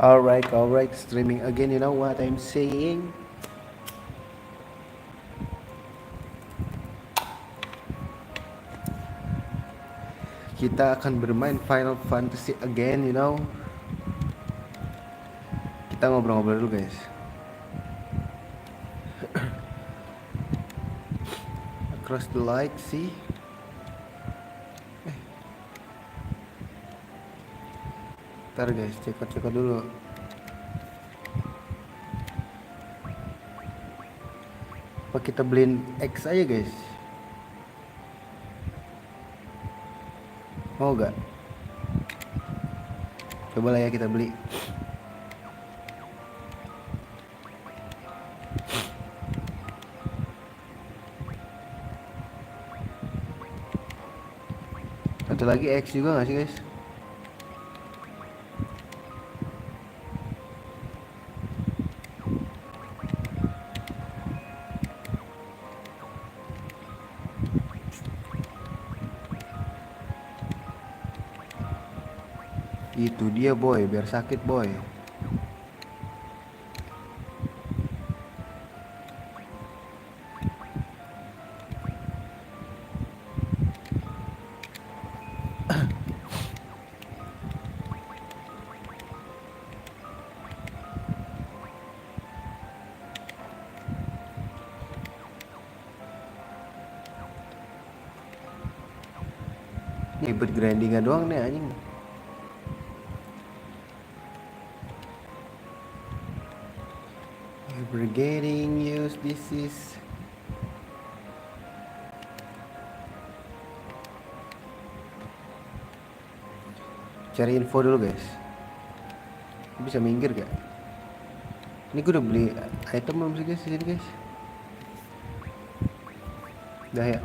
Alright, streaming again. You know what I'm saying? Kita akan bermain Final Fantasy again, you know. Kita ngobrol-ngobrol dulu, guys. Across the light, sih. Ntar guys, cekot dulu. Apa kita beliin X aja, guys? Mau gak? Coba lah ya kita beli. Satu lagi X juga gak sih, guys? Itu dia, boy, biar sakit, boy. Ribet grindingan doang nih anjing. We're getting used, this is. Cari info dulu, guys. Bisa minggir gak? Ini gue udah beli item belum sih, guys, di sini, guys? Udah ya.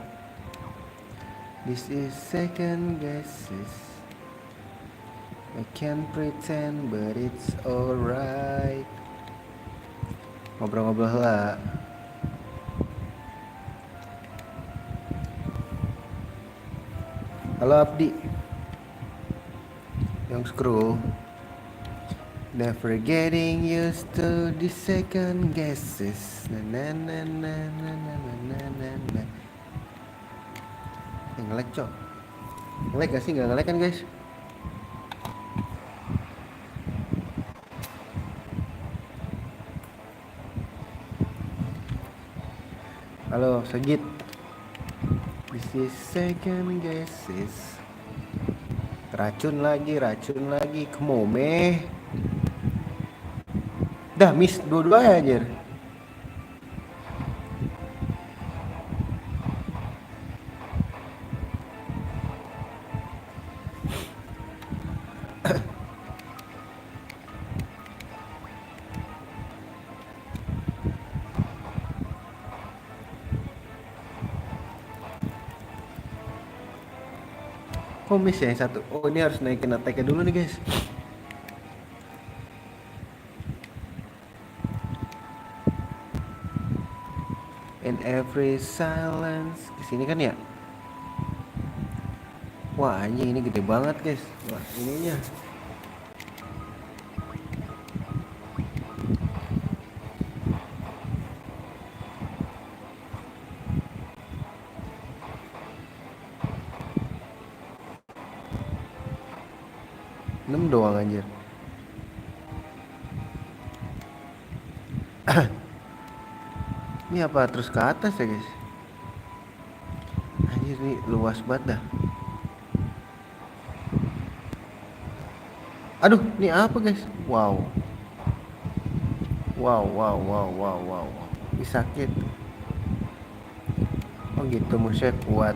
This is second guesses. I can't pretend but it's alright. Ngobrol-ngobrol lah. Halo Abdi. Yang screw. Never getting used to the second guesses. Na na na na na na na na na. Nge-lag, cok. Nge-lag gak sih? Gak nge-lag kan, guys? Halo Sagit. This is second guesses. Racun lagi kemome. Dah miss dua-duanya anjir. Kok miss ya yang satu? Oh, ini harus naikin attack-nya dulu nih, guys. In every silence. Kesini kan ya? Wah, anjing ini gede banget, guys. Wah, ininya. Enam doang anjir. Ini apa terus ke atas ya, guys? Anjir nih luas banget dah. Aduh, ini apa, guys? Wow. Ini sakit. Oh gitu, musuhnya kuat.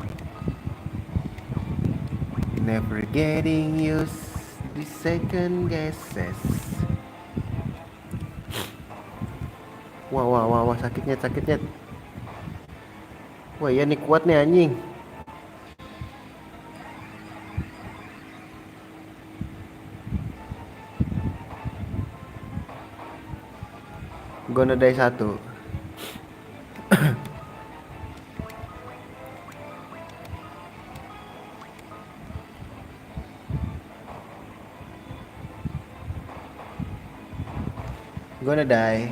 Never getting used the second guesses. Wah, sakitnya. Wah, iya nih kuat nih anjing. Gonna die satu. Gonna die.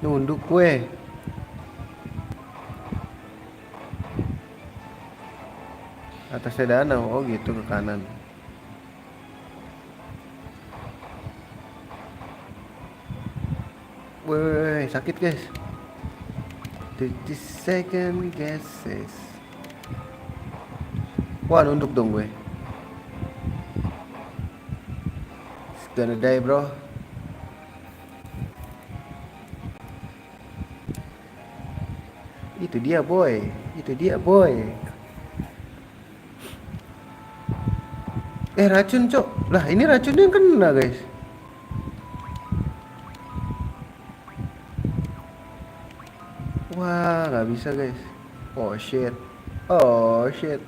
Nunduk gue. Atasnya danau, oh gitu ke kanan. Woi, sakit guys. 30 second guesses. Wah, nunduk dong gue. It's gonna die bro. Itu dia boy. Itu dia boy. Racun cok. Lah ini racunnya yang kena guys. Wah, nggak bisa guys. Oh shit. Oh shit.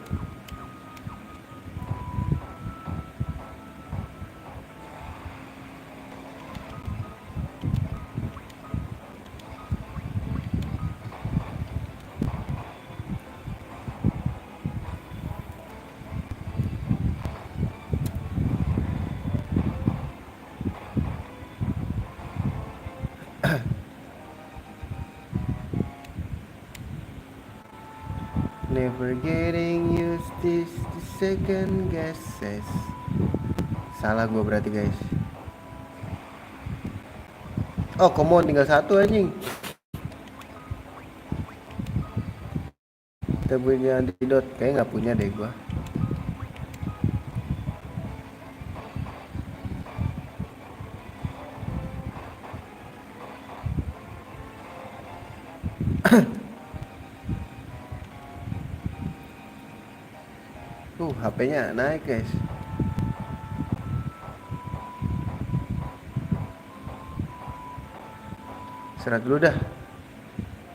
Never getting used to second guesses. Salah gue berarti guys. Oh, come on, tinggal satu anjing. Kita punya antidot. Kayaknya nggak punya deh gue. HP-nya naik guys. Serat dulu dah.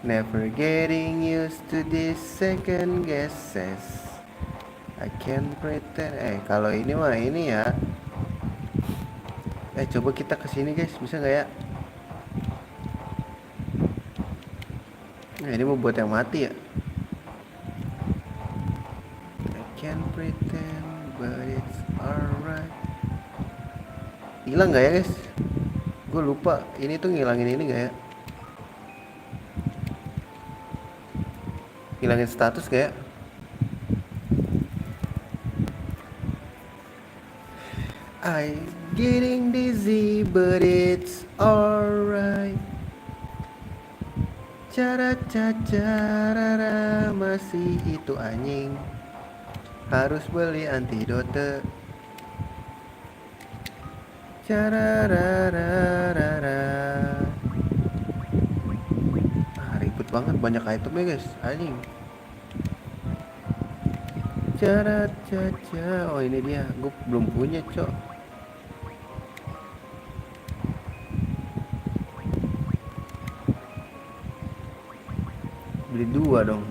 Never getting used to this second guesses. I can't pretend. Kalau ini mah ini ya. Coba kita kesini guys, bisa nggak ya? Nah, ini mau buat yang mati ya. I can't pretend, but it's alright. Hilang nggak ya guys? Gue lupa. Ini tuh ngilangin ini nggak ya? Ngilangin status kayak. I getting dizzy but it's alright. Cara masih itu anjing. Harus beli antidote. Ribet banget, banyak itemnya guys, anjing. Oh ini dia, gue belum punya cok. Beli 2 dong,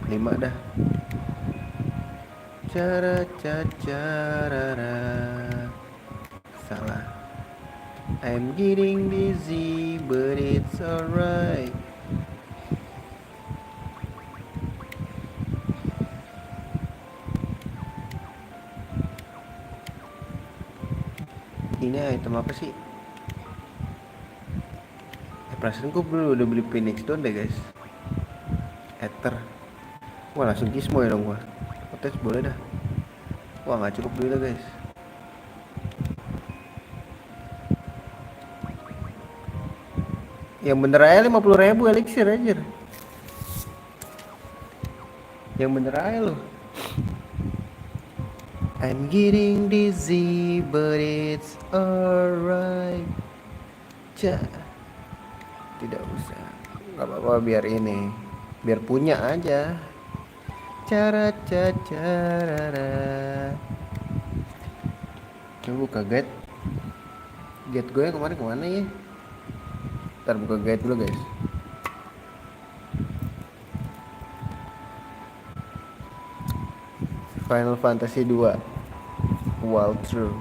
5 dah. Salah. I'm getting dizzy but it's alright. Ini item apa sih? Perasaan gue udah beli Phoenix Stone deh guys. Ether. Wah langsung Gizmo ya dong gua. Otes boleh dah. Wah nggak cukup dulu dah guys. Yang bener aja 50.000 elixir aja. Yang bener aja loh. I'm getting dizzy but it's alright. Tidak usah. Gak apa-apa biar ini. Biar punya aja. Coba buka guide. Guide gue kemana ya? Ntar buka guide dulu guys. Final Fantasy 2 walkthrough.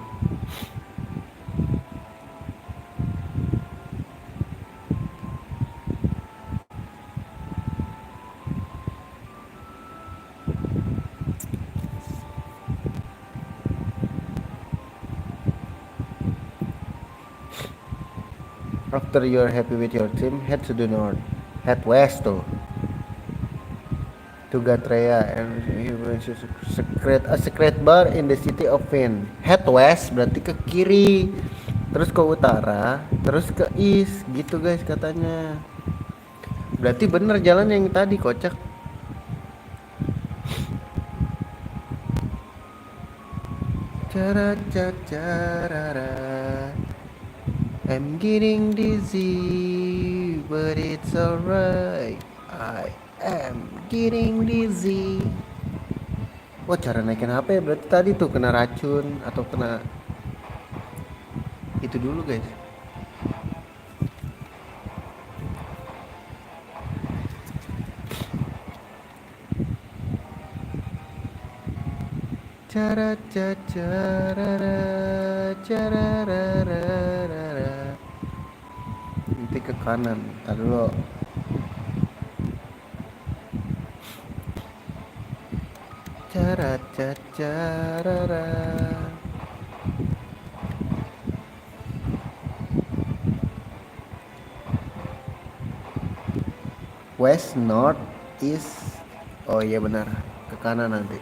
After you're happy with your team, head to the north. Head west to Gatreya and secret bar in the city of Vin. Head west berarti ke kiri, terus ke utara, terus ke east gitu guys katanya. Berarti bener jalan yang tadi, kocak. I'm getting dizzy, but it's alright. I am getting dizzy. Oh, cara naikin HP berarti tadi tuh kena racun atau kena itu dulu guys. Nanti ke kanan, ntar dulu. West, north, east. Oh iya benar, ke kanan nanti.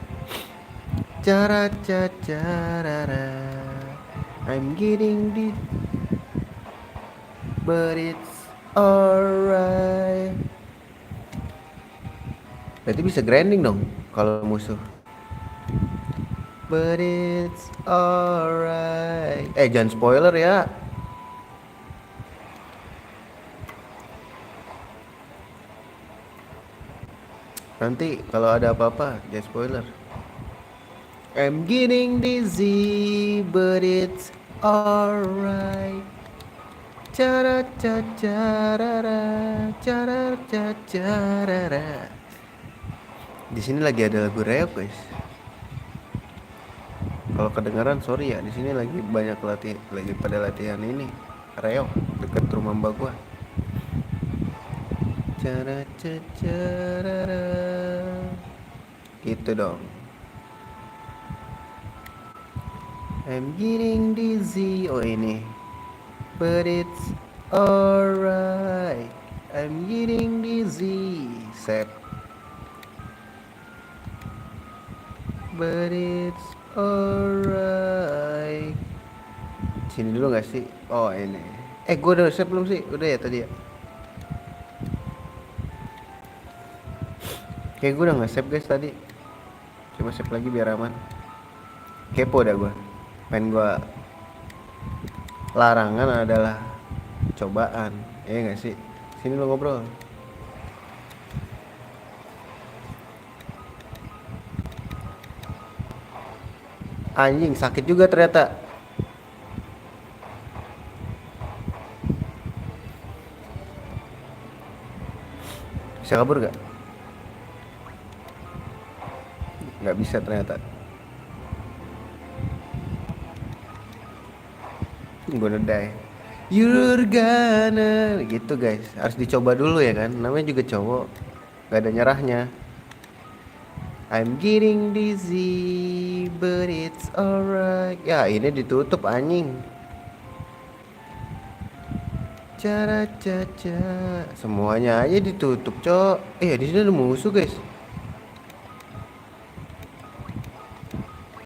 I'm getting this, but it's alright. Berarti bisa grinding dong kalau musuh. But it's alright. Jangan spoiler ya. Nanti kalau ada apa-apa jangan spoiler. I'm getting dizzy, but it's alright. Di sini lagi ada lagu reok guys. Kalau kedengaran sorry ya, di sini lagi banyak lagi pada latihan ini reok dekat rumah mbak gua. Gitu dong. I'm getting dizzy. Oh ini. But it's alright. I'm getting dizzy. Set. But it's alright. Sini dulu gak sih? Oh ini. Gue udah save belum sih? Udah ya tadi ya. Kayak gue udah gak save guys tadi. Coba save lagi biar aman. Kepo dah gue. Pengen gue larangan adalah cobaan. Iya gak sih? Sini lo ngobrol. Anjing sakit juga ternyata. Bisa kabur gak? Gak bisa ternyata. Gonna die. You're gonna gitu guys. Harus dicoba dulu ya kan. Namanya juga cowok. Gak ada nyerahnya. I'm getting dizzy, but it's alright. Ya ini ditutup anjing. Semuanya aja ditutup cok. Di sini ada musuh guys.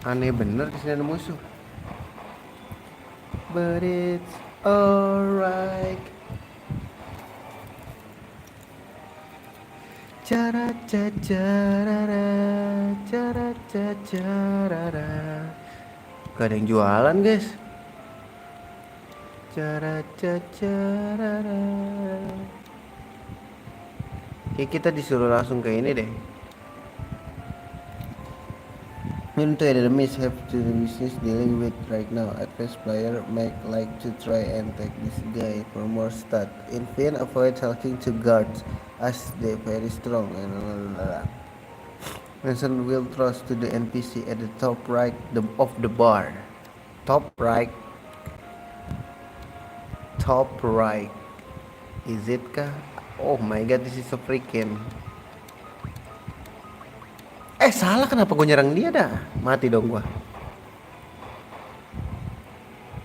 Aneh bener di sini ada musuh. But it's alright. Gak ada yang jualan guys. Kayak kita disuruh langsung ke ini deh. Into enemies have to the business dealing with right now. Advanced player might like to try and take this guy for more stat. In vain, avoid talking to guards as they very strong. Mention will thrust to the NPC at the top right of the bar. Top right. Top right. Is it kah? Oh my god, this is so freaking. Salah, kenapa gue nyerang dia dah? Mati dong gua.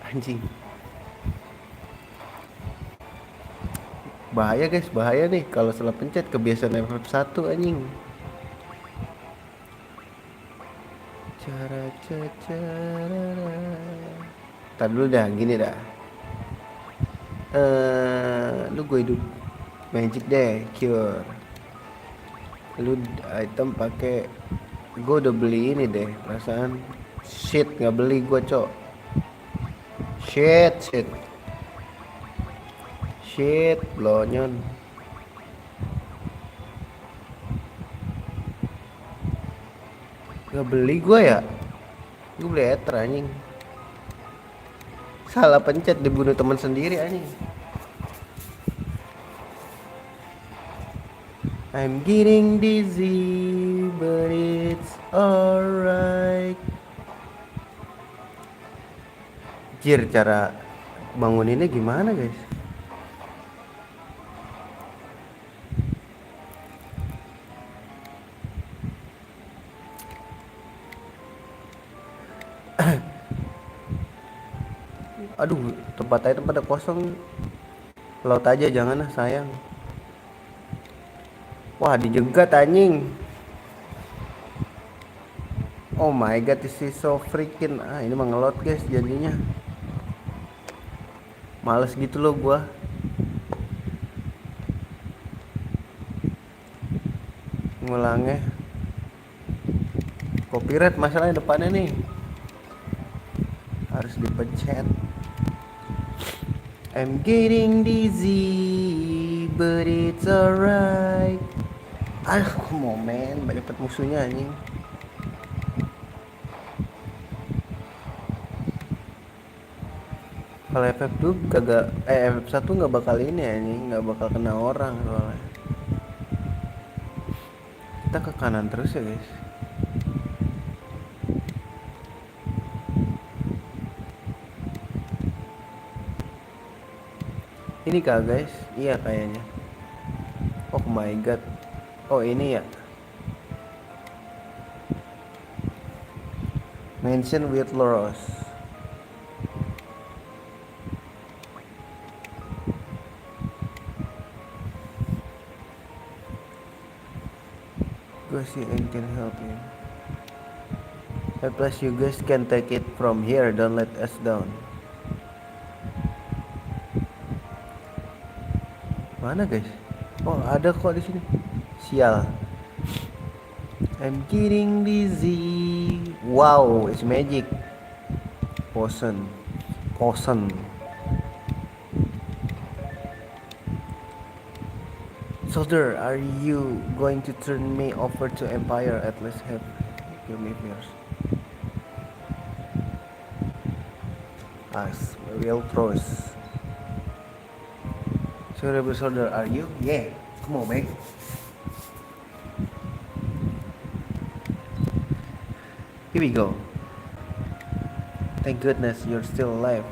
Anjing. Bahaya guys, bahaya nih kalau salah pencet, kebiasaan F1 anjing. Tar dulu dah, gini dah. Lu gue hidup magic deh, cure. Lu item pakai, gue udah beli ini deh, perasaan. Shit, nggak beli gue cok. Shit. Shit, blonyon. Gak beli gue ya. Gue beli ether anjing. Salah pencet, dibunuh teman sendiri anjing. I'm getting dizzy, but it's alright. Jir, cara banguninnya gimana guys? Aduh, tempat item pada kosong. Laut aja jangan lah, sayang. Wah, dijegat anjing. Oh my god, this is so freaking. Ini mah ngelot guys jadinya. Males gitu loh gua. Ngulangnya. Copyright masalahnya depannya nih. Harus dipencet. I'm getting dizzy, but it's alright. Come on man, banyak dapat musuhnya anjing. Kalau FF2 kagak, FF1 nggak bakal ini anjing, nggak bakal kena orang soalnya. Kita ke kanan terus ya guys. Ini kah guys? Iya kayaknya. Oh my god. Oh ini ya. Mention with Loros. Go see and can help you. Plus you guys can take it from here. Don't let us down. Mana guys? Oh ada kok di sini. Sial. I'm getting dizzy. Wow, it's magic. Potion. Soldier, are you going to turn me over to Empire? At least have give me fears. As real pros. Rebel soldier, are you? Yeah, come on, man. Here we go. Thank goodness you're still alive.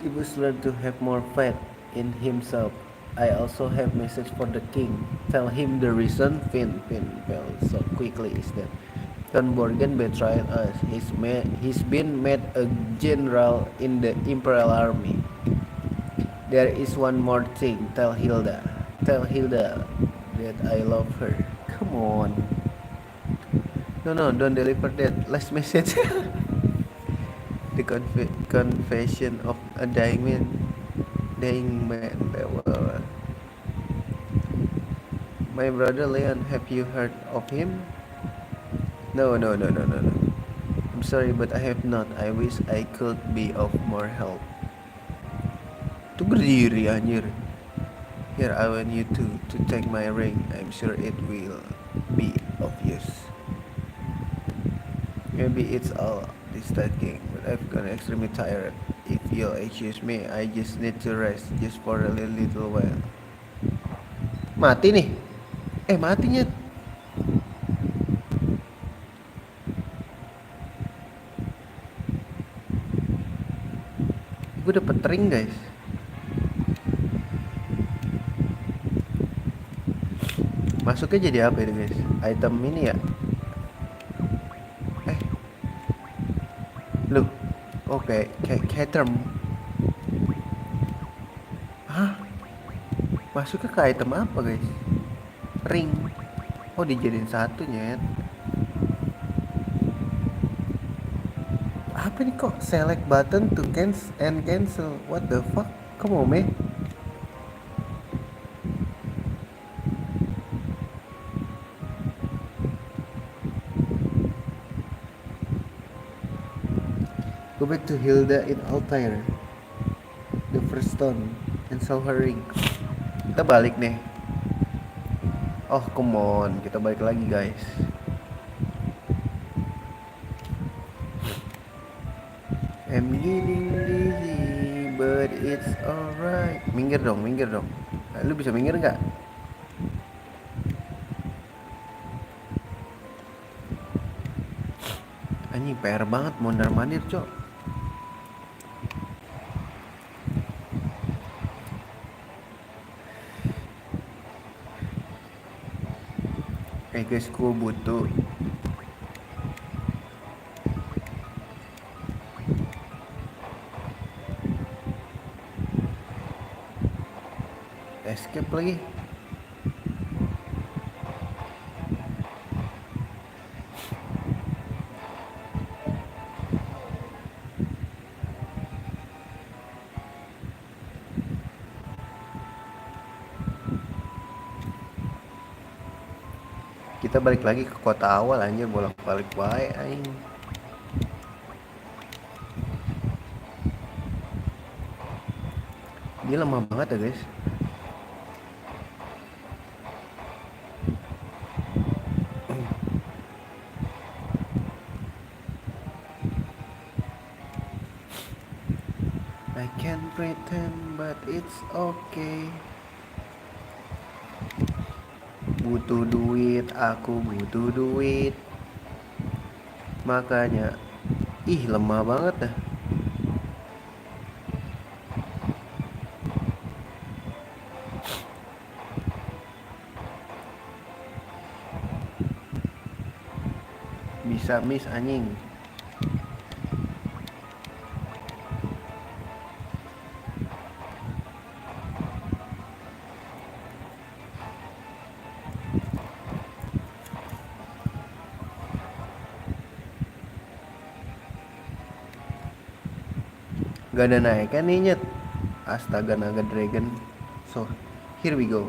He must learn to have more faith in himself. I also have message for the king. Tell him the reason Finn fell so quickly is that Don Borgen betrayed us. He's been made a general in the Imperial Army. There is one more thing. Tell Hilda that I love her. Come on. No, don't deliver that last message. The confession of a dying man. My brother Leon, have you heard of him? No. I'm sorry, but I have not. I wish I could be of more help. Tuh berdiri anjir. Here I want you to take my ring. I'm sure it will be of use. Maybe it's all distracting, but I've gotten extremely tired. If you excuse me, I just need to rest just for a little while. Mati nih. Matinya. Gue dapet ring guys. Masuknya jadi apa itu guys? Item ini ya? Eh, loh. Oke, kayak term. Hah? Masuknya ke item apa guys? Ring. Oh dijadiin satu nyet. Apa nih kok select button to cancel and cancel? What the fuck? Come on man. Go back to Hilda in Altair, the first stone, and saw her ring. Kita balik nih. Oh come on, kita balik lagi guys. I'm getting dizzy, but it's alright. Minggir dong, minggir dong. Lu bisa minggir nggak? Anjing PR banget mondar mandir cok. Guys, gue butuh escape lagi. Kita balik lagi ke kota awal anjir, bolak-balik wae aing. Dia lemah banget ya guys. I can't pretend but it's okay. Butuh duit, aku butuh duit. Makanya lemah banget dah. Bisa miss anjing. Gak ada naik kan nih nyet. Astaga naga dragon. So here we go.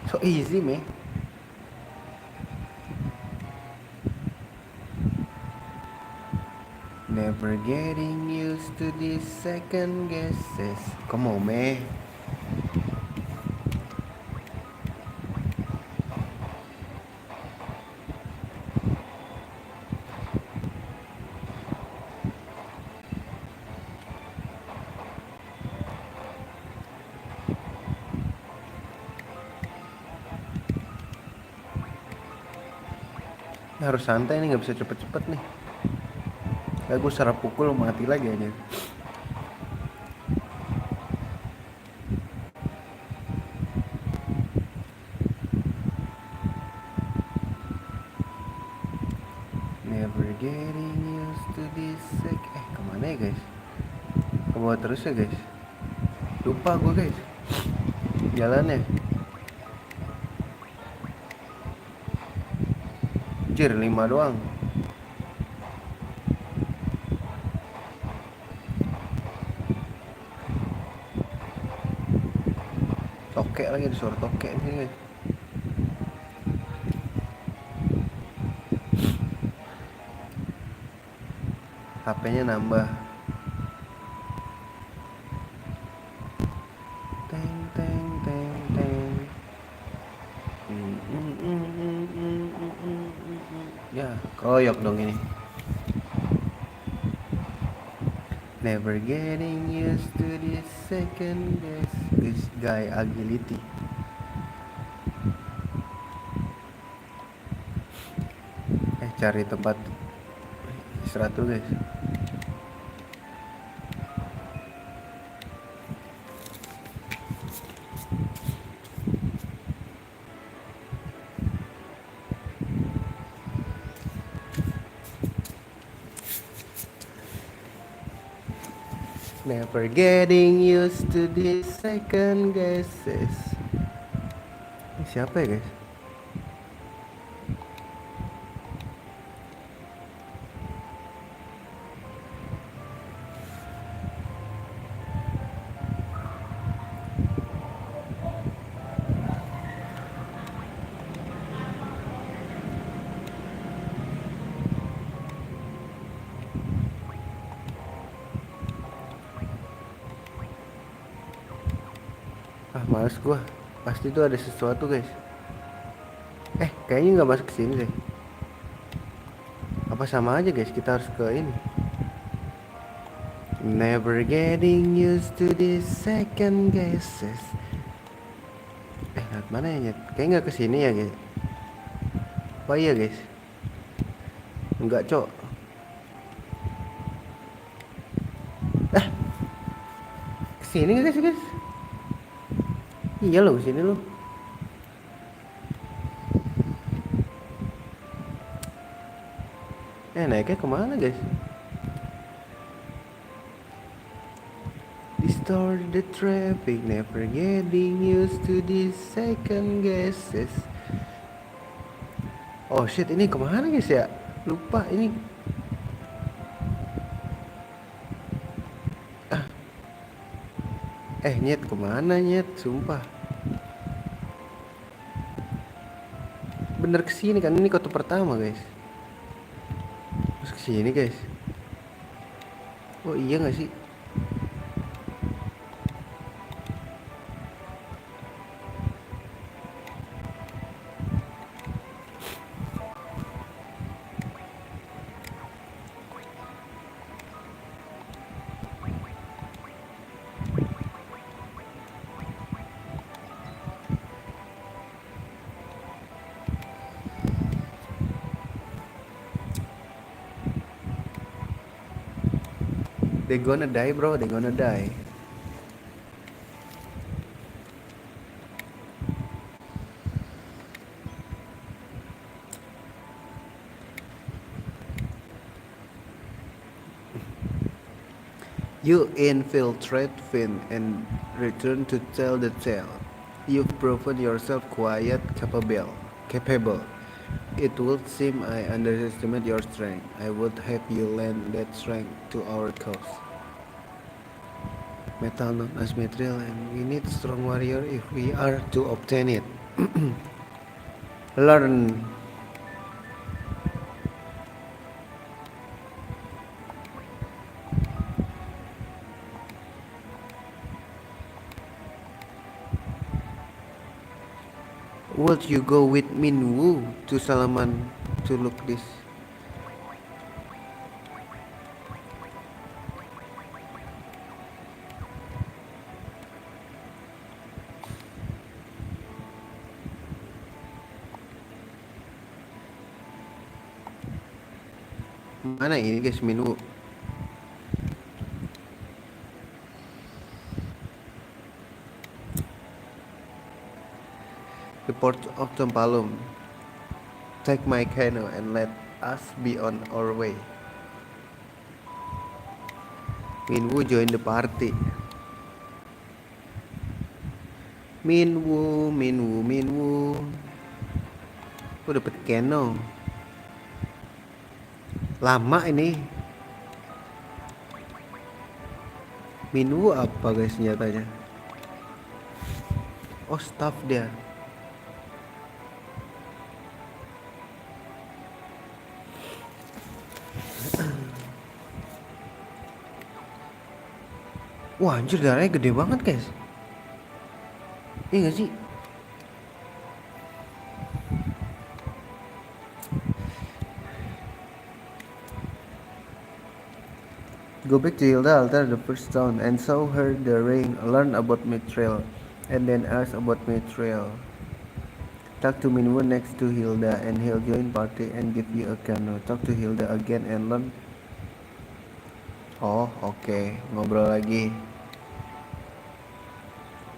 So easy man. Never getting used to these second guesses. Come on man. Harus santai nih, nggak bisa cepet-cepet nih. Gak gue serap pukul mati lagi aja. Never getting used to this kemana ya guys? Ke bawah terus ya guys. Lupa gue guys jalannya. Jir 5 doang. Tokek lagi, disuruh tokek nih guys. HP-nya nambah. Teng teng teng teng. Ya, koyok dong ini. Never getting used to this second guess. This guy agility. Cari tempat istirahat dulu guys. Never getting used to this second guesses. Ini siapa ya guys? Males gua. Pasti tuh ada sesuatu guys. Kayaknya nggak masuk ke sini deh. Apa sama aja guys? Kita harus ke ini. Never getting used to this second guesses. Lihat mana ya Nyet? Kayaknya nggak ke sini ya guys. Oh iya guys. Enggak cok. Kesini nggak guys? Iya loh kesini loh. Naiknya kemana guys? Distort the traffic, never getting used to these second guesses. Oh shit, ini kemana guys ya? Lupa ini. Nyet kemana Nyet? Sumpah. Bener kesini kan, ini kota pertama guys. Terus kesini guys. Oh iya gak sih? They gonna die bro, they gonna die. You infiltrate Finn and return to tell the tale. You've proven yourself quite capable. It would seem I underestimate your strength. I would have you lend that strength to our cause. Metal known as Mithril, and we need strong warrior if we are to obtain it. Learn. Would you go with Minwu to Salaman to look this? Mana ini guys Minwu? The port of Tempalum. Take my canoe and let us be on our way. Minwu join the party. Minwu. Aku dapet canoe. Lama ini. Minwu apa guys senjatanya? Oh staff dia. Wah anjir, darahnya gede banget guys. Iya gak sih? Go back to Hilda altar the first town and show her the ring. Learn about Mithril and then ask about Mithril. Talk to Minwu next to Hilda and he'll join party and give you a canoe. Talk to Hilda again and learn. Oh oke, ngobrol lagi.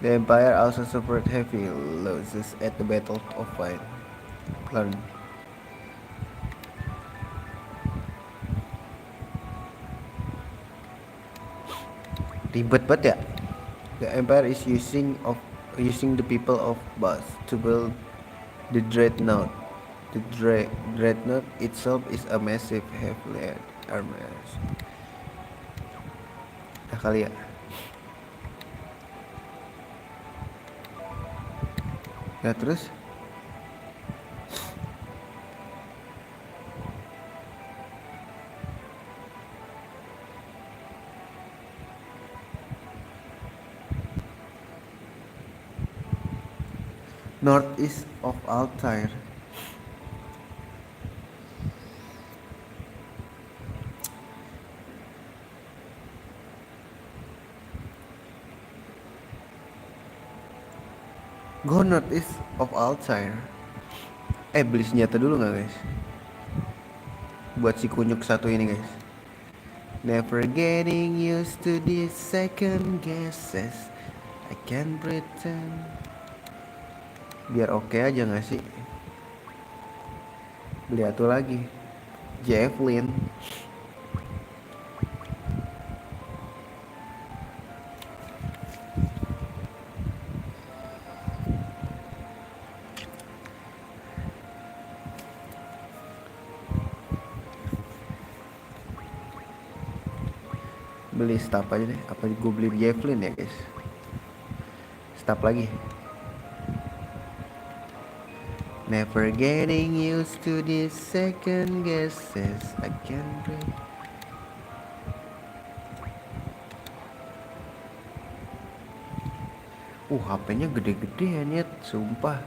The Empire also suffered heavy losses at the Battle of Vine. Learn. Ribet banget ya. The Empire is using the people of Bas to build the Dreadnought. The Dreadnought itself is a massive heavily armored. Nah kali ya. Ya terus northeast of Altair. Go northeast of Altair. Beli senjata dulu nggak guys? Buat si kunyuk satu ini guys. Never getting used to these second guesses. I can pretend. Biar oke aja nggak sih? Beli satu lagi. Javelin. Beli staff aja deh. Apa gue beli javelin ya guys? Staff lagi. Never getting used to these second guesses. I can breathe. HP-nya gede-gede ya Nyet, sumpah.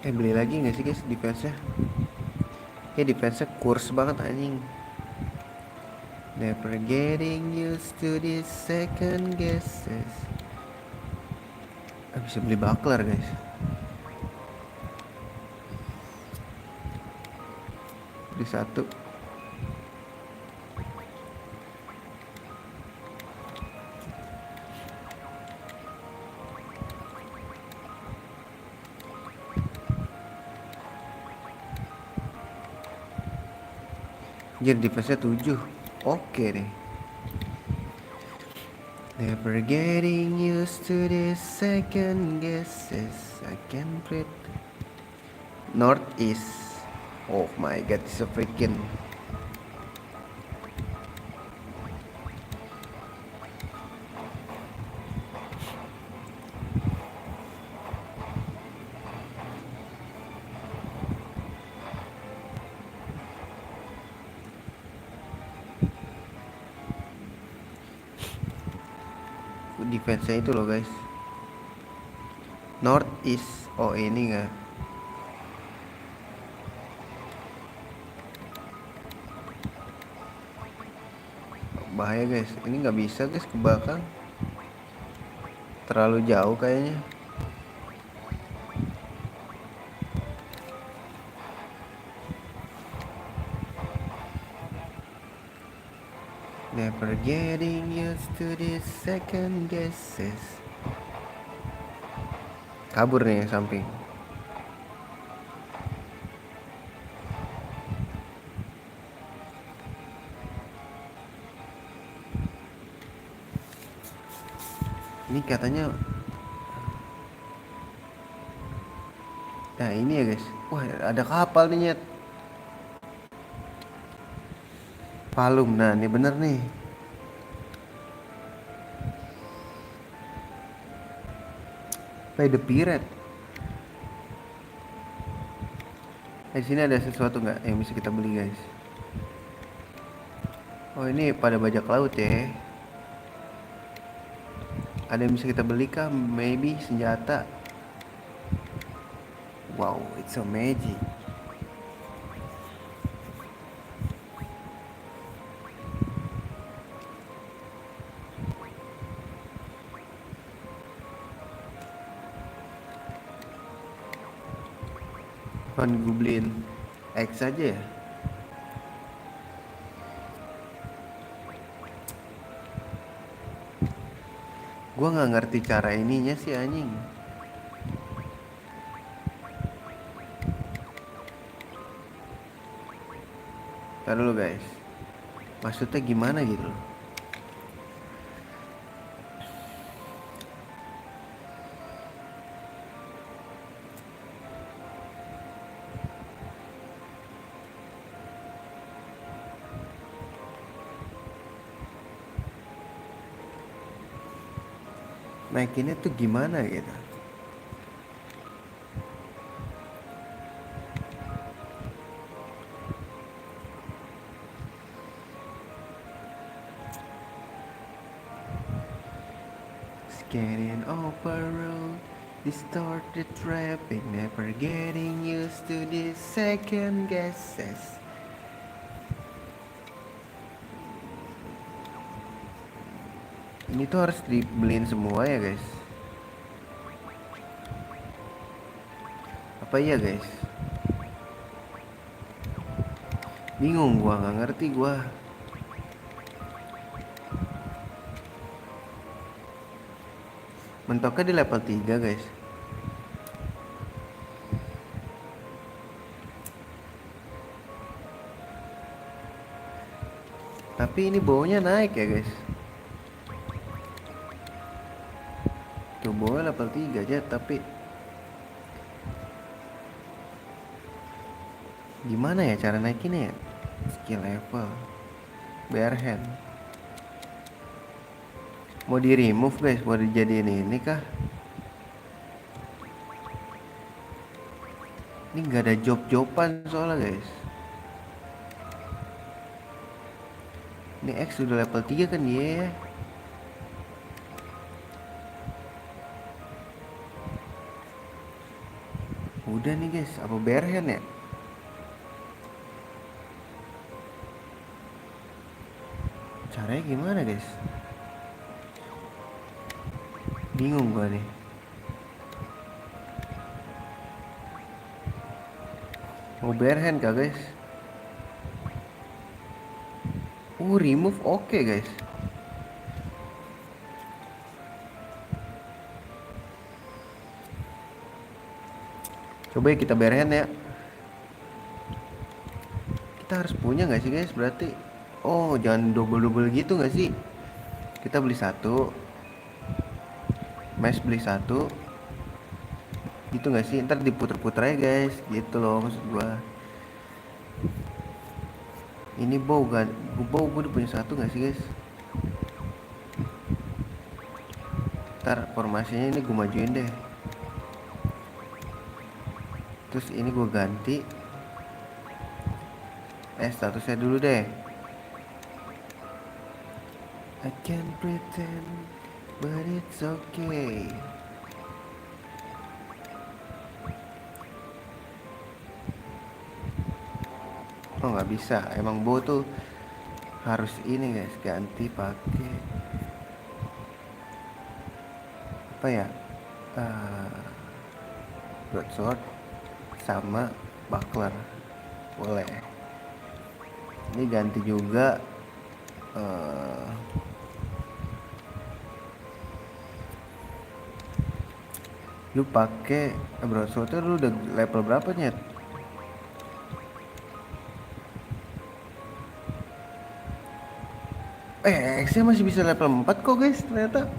Beli lagi gak sih guys defense-nya? Defense-nya kurs banget anjing. Never getting used to these second guesses. Bisa beli buckler guys. Beli satu. Jadi defense-nya 7. Oke deh. Never getting used to this second guesses. I can breathe. Northeast. Oh my god, it's a freaking. Defense-nya itu loh guys. Northeast. Oh ini enggak. Bahaya guys. Ini nggak bisa guys ke belakang. Terlalu jauh kayaknya. Never getting used to this second guesses. Kabur nih yang samping. Ini katanya. Nah ini ya guys. Wah ada kapal nih Nyet. Palum. Nah ini bener nih. By the pirate. Di sini ada sesuatu nggak yang bisa kita beli guys? Oh ini pada bajak laut ya. Ada yang bisa kita beli kah? Maybe senjata. Wow, it's so magic. Van Goblin X aja ya. Gua nggak ngerti cara ininya sih anjing. Ntar dulu guys. Maksudnya gimana gitu loh. Naikinnya tuh gimana gitu. Scanning over road, distorted traffic, never getting used to this second guesses. Ini tuh harus dibeliin semua ya guys. Apa iya guys? Bingung gua, nggak ngerti gua. Mentoknya di level 3 guys. Tapi ini bawahnya naik ya guys. Tuh bawah level 3 aja tapi gimana ya cara naikinnya ya? Skill level bare hand. Mau di remove guys, mau dijadiin ini kah? Ini nggak ada job-joban soalnya guys. Ini X sudah level 3 kan ya. Udah nih guys, apa bare hand ya? Caranya gimana guys? Bingung gua nih. Mau bare hand kah guys? Remove oke guys. Coba ya kita bare hand ya. Kita harus punya nggak sih guys berarti? Oh jangan double-double gitu nggak sih? Kita beli satu, Mas beli satu, gitu nggak sih? Ntar diputer-puter aja guys, gitu loh maksud gua. Ini bow kan? Bow gue udah punya satu nggak sih guys? Ntar formasinya ini gue majuin deh. Terus ini gue ganti. Statusnya dulu deh. I can't pretend, but it's okay. Oh nggak bisa, emang bow tuh harus ini guys, ganti pakai apa ya? Broadsword sama buckler boleh. Ini ganti juga lu pakai broadsword lu udah level berapa nyet? X-nya masih bisa level 4 kok guys ternyata.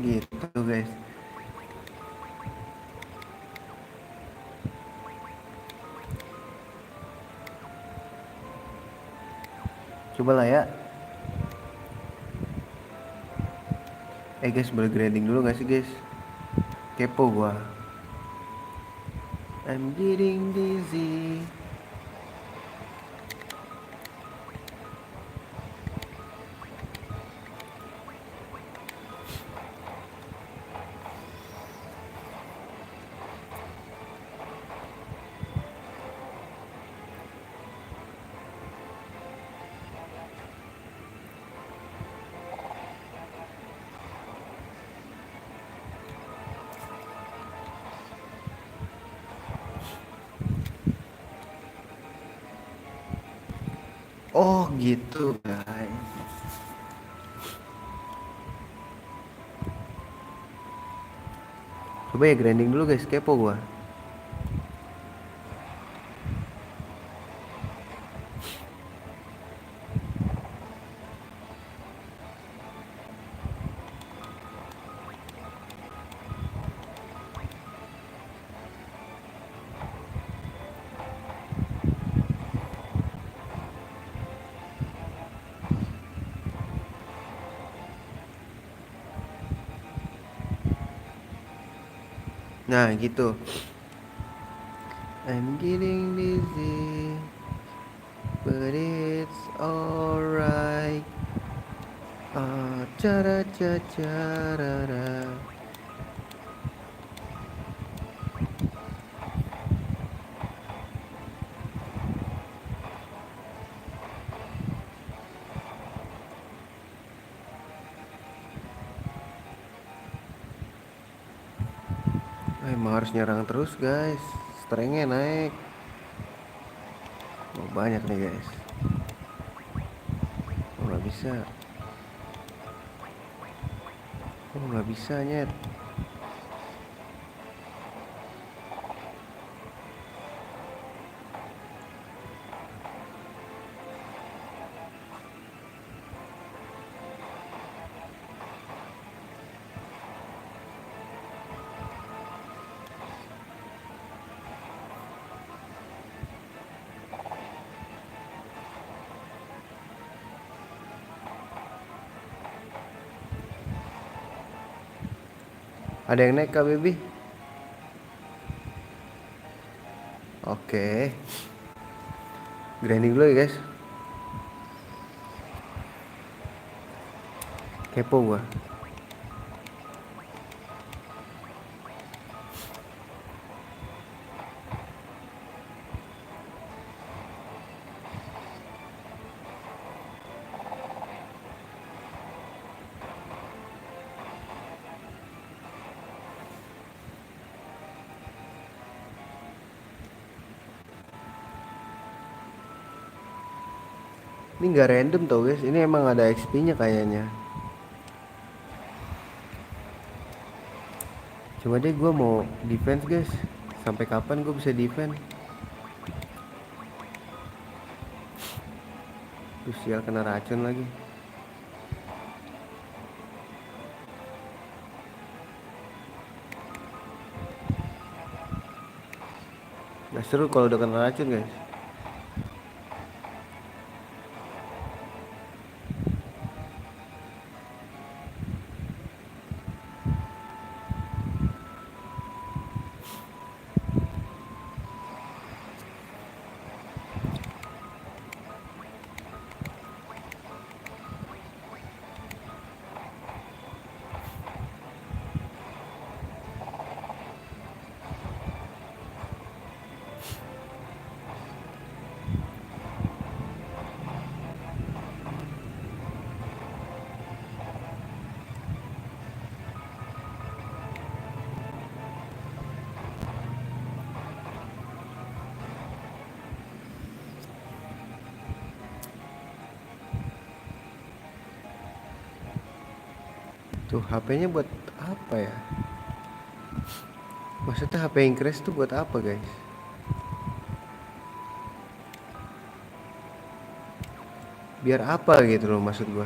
Gitu guys. Coba lah ya. Guys, boleh grinding dulu gak sih guys? Kepo gua. I'm getting dizzy. Oh gitu guys. Coba ya grinding dulu guys, kepo gua. Nah gitu. I'm getting dizzy, but it's alright. Ah, cara cara cara. Emang harus nyerang terus guys. Strengthnya naik. Oh, banyak nih guys. Oh nggak bisa. Oh nggak bisa nyet. Ada yang naik kah baby? Oke. Grinding dulu ya guys. Kepo gua. Ini nggak random tau guys. Ini emang ada XP-nya kayaknya. Coba deh gue mau defense guys. Sampai kapan gue bisa defense? Terus sial kena racun lagi. Gak seru kalau udah kena racun guys. Tuh HP-nya buat apa ya? Maksudnya HP yang crash tuh buat apa guys? Biar apa gitu loh maksud gua.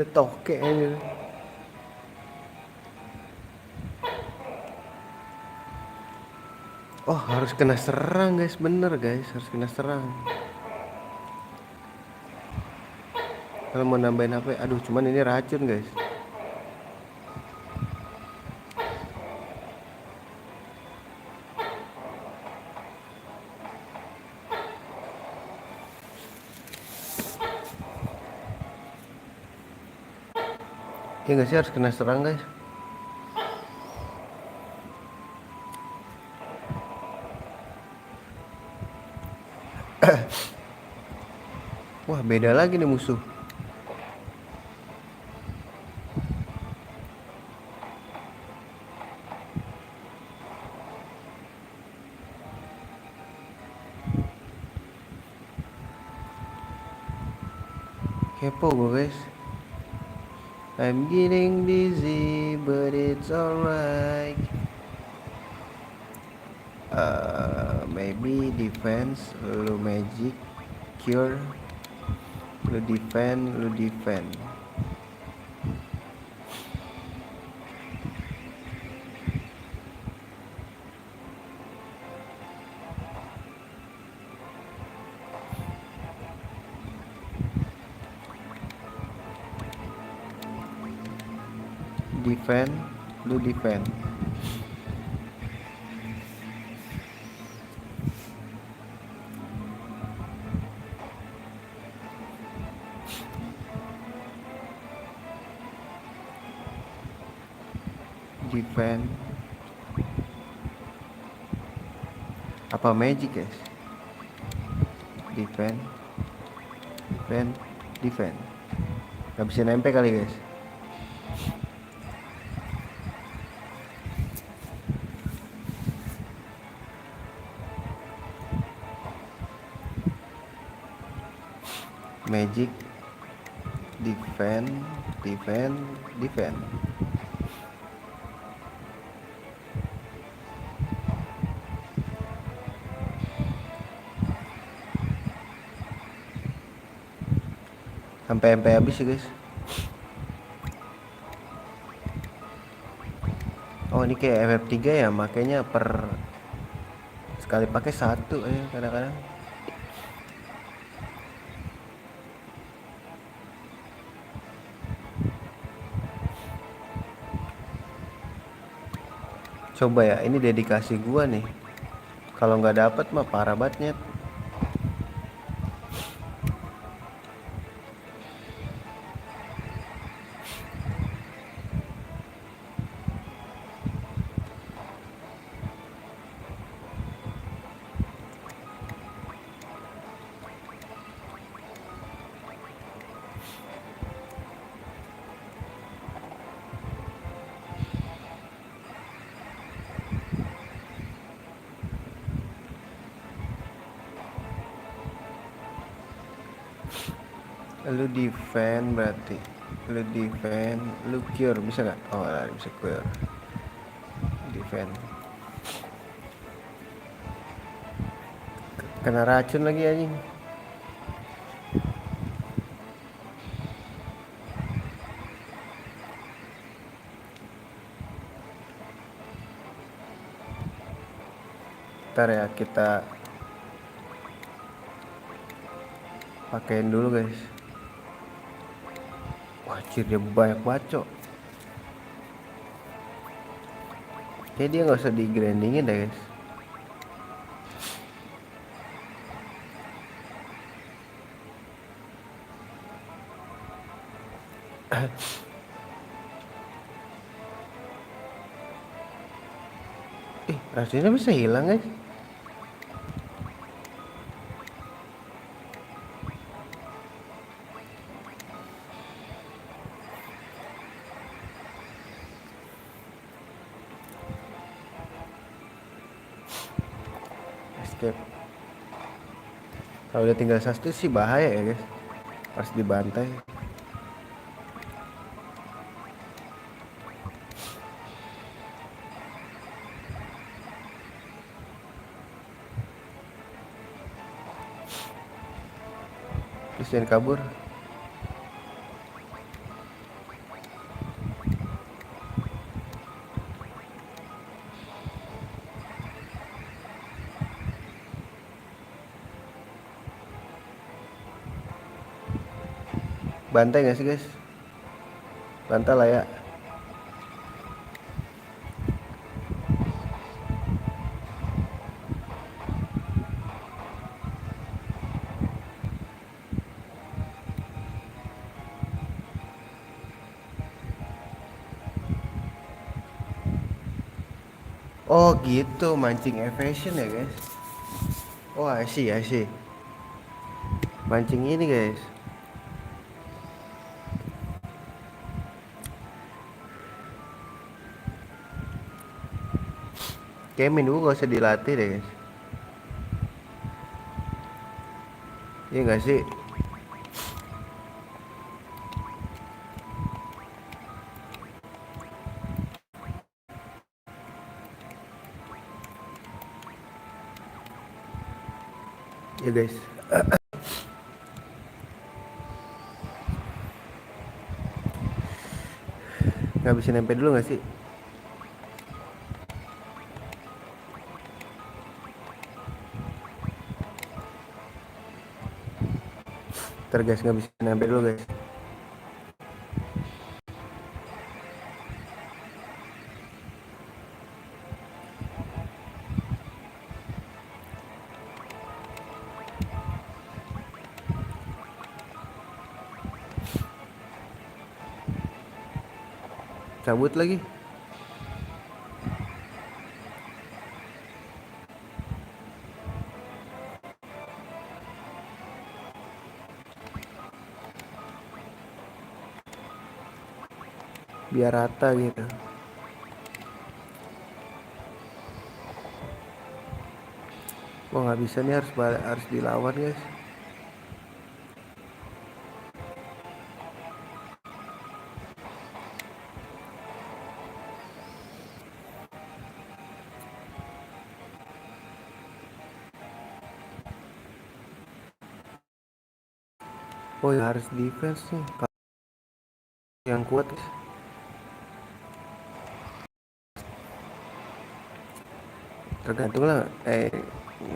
Ada toke aja. Oh harus kena serang guys, bener guys, harus kena serang. Kalau mau nambahin apa? Aduh cuman ini racun guys. Ya nggak sih, harus kena serang guys. Wah beda lagi nih musuh. Kepo gue guys. I'm getting dizzy but it's alright. Maybe defense, lu magic, cure, lu defend. Defend, lu defend. Defend. Apa magic guys? Defend. Gak bisa nempel kali guys. Magic, defend. Sampai MP habis ya guys. Oh ini kayak FF3 ya, makanya per sekali pakai satu ya kadang-kadang. Coba ya, ini dedikasi gua nih. Kalau nggak dapet mah parah banget. Lu defend berarti. Lu defend, lu cure bisa nggak? Oh lah bisa cure. Defend. Kena racun lagi anjing. Ntar ya kita pakein dulu guys. Wah dia banyak bacok. Kayak dia nggak usah di grindingin deh guys. Rasanya bisa hilang guys. Escape. Kalau udah tinggal satu sih bahaya ya guys. Pas dibantai. Terus jangan kabur. Bantai gak sih guys? Bantai lah ya. Oh gitu, mancing evasion ya guys. Oh I see, I see. Mancing ini guys. Kayak main dulu gak usah dilatih deh guys. Iya gak sih? Ya guys. Ngabisin MP dulu gak sih? Ntar guys, ngabisin MP dulu guys. Cabut lagi. Biar rata gitu. Wah nggak bisa nih, harus dilawan guys. Oh ya harus defense nih. Yang kuat guys. Tergantung lah.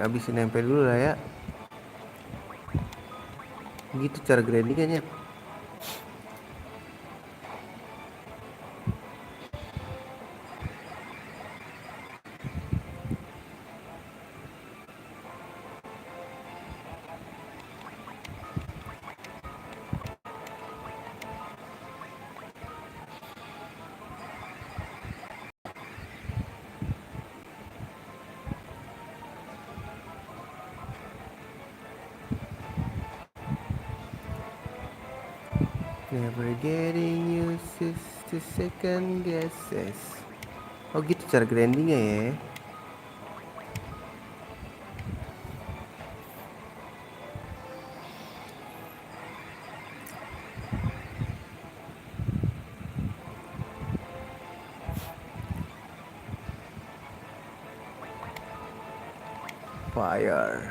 Ngabisin MP dulu lah ya. Gitu cara grindingannya. Never getting used to second guesses. Oh gitu cara grindingnya ya. Fire.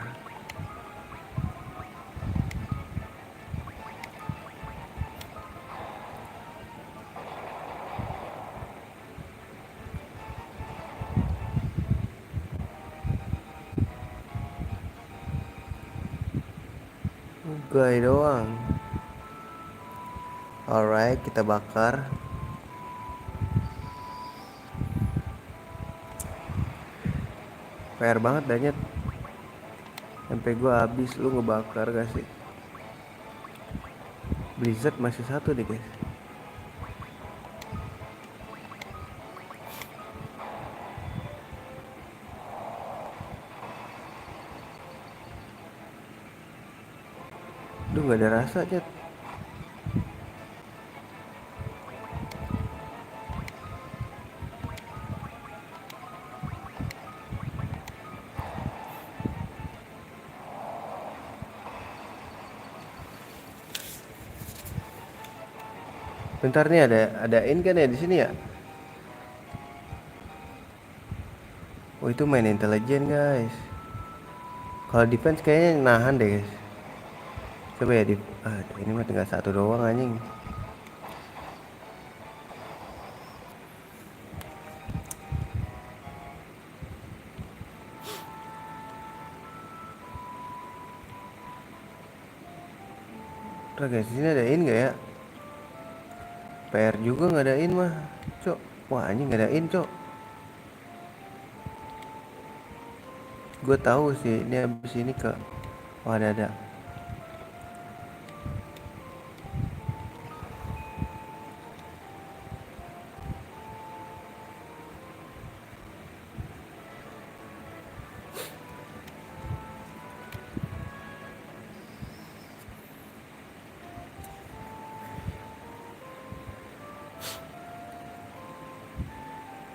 Gai doang. Alright, kita bakar. PR banget Danyet. MP gua habis, lu ngebakar gak sih? Blizzard masih satu deh guys. Duh gak ada rasa Cet. Bentar nih ada in kan ya di sini ya? Oh itu main intelijen guys. Kalau defense kayaknya nahan deh guys. Coba ya ini mah tinggal satu doang anjing. Guys, di sini adain nggak ya? PR juga ngadain mah, cok. Wah anjing ngadain cok. Gue tahu sih ini abis ini ke. Wah ada.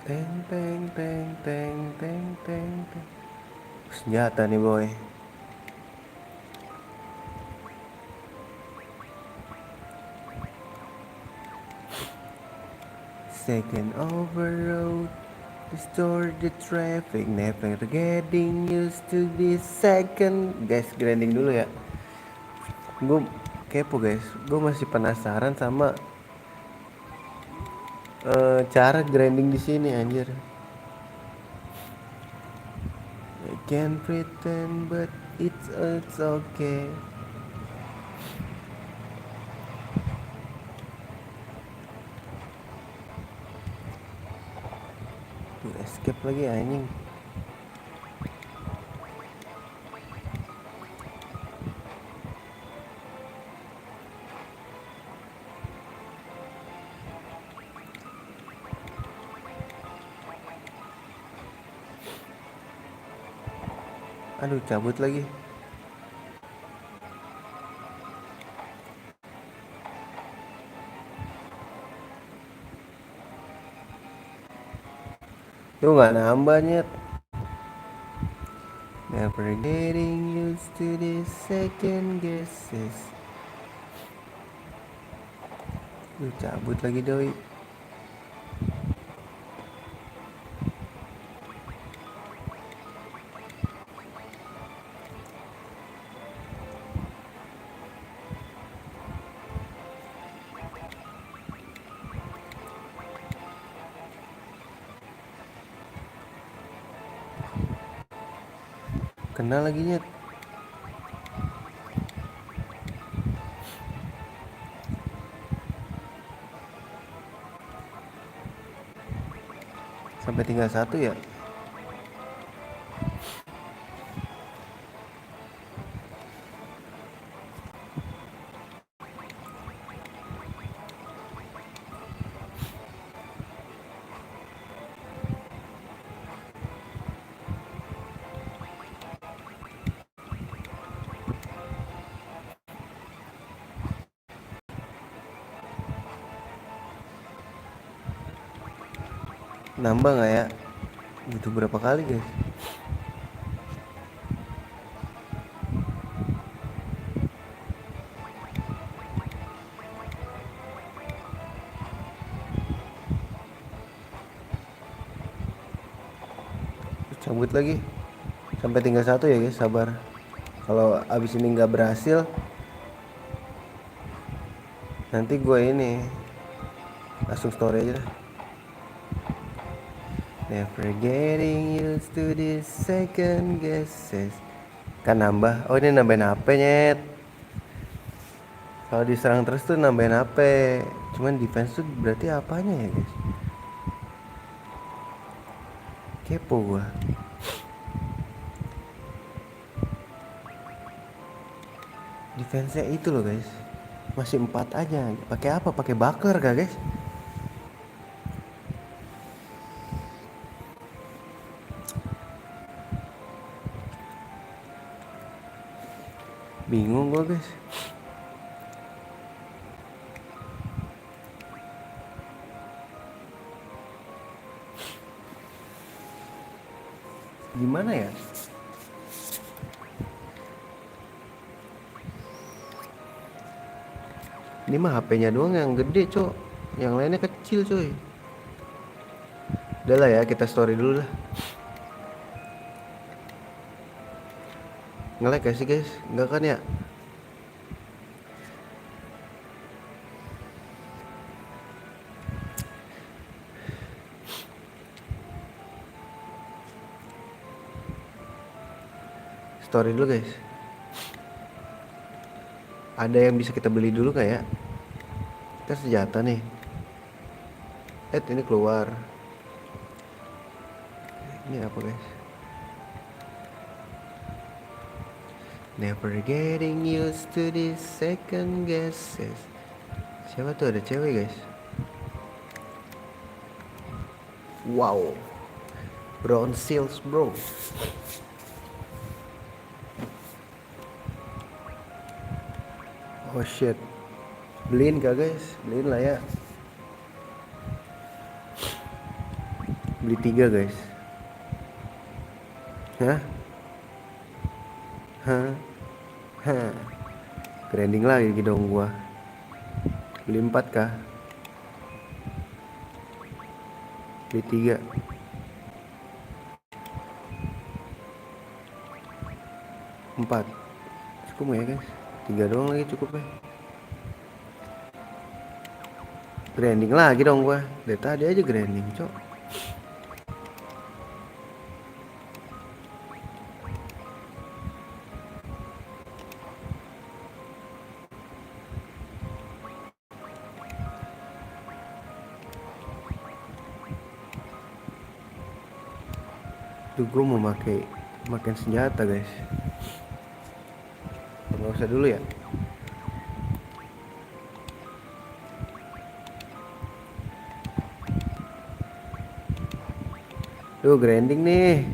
Teng teng teng teng teng teng teng. Senjata nih boy. Second overload, restore the traffic, never getting used to this second. Guys, grinding dulu ya. Gue kepo guys, gue masih penasaran sama cara grinding di sini anjir. I can't pretend but it's okay. Tuh escape lagi anjing. Aduh cabut lagi. Tuh nggak nambah nyet. Never getting used to this second guesses. Duh cabut lagi doi. Kena lagi nyet. Sampai tinggal satu ya. Nambah nggak ya? Butuh berapa kali guys? Cabut lagi. Sampai tinggal satu ya guys, sabar. Kalau abis ini nggak berhasil, nanti gue ini langsung story aja dah. Never getting used to this second guesses. Kan nambah. Oh ini nambahin HP nyet. Kalau diserang terus tuh nambahin HP. Cuman defense tuh berarti apanya ya guys? Kepo gua. Defense-nya itu loh guys. Masih 4 aja. Pakai apa? Pakai buckler kah guys? Bingung gua guys. Gimana ya? Ini mah HP-nya doang yang gede cok. Yang lainnya kecil coy. Udah lah ya, kita story dulu lah. Nge-lag gak sih guys? Enggak kan ya? Story dulu guys. Ada yang bisa kita beli dulu nggak ya? Kita senjata nih. Ini keluar. Ini apa guys? Never getting used to this second guesses. Siapa tuh, ada cewek guys? Wow, brown seals bro. Oh shit, beliin gak guys? Beliin lah ya. Beli 3 guys. Hah? Hah? Hah? Grinding lagi dong gua. Beli 4 kah? Beli 3. Empat. Cukup ya guys? 3 doang lagi cukup ya. Grinding lagi dong gua. Dari tadi aja grinding cok. Tuh gue mau makin senjata guys. Nggak usah dulu ya. Tuh grinding nih.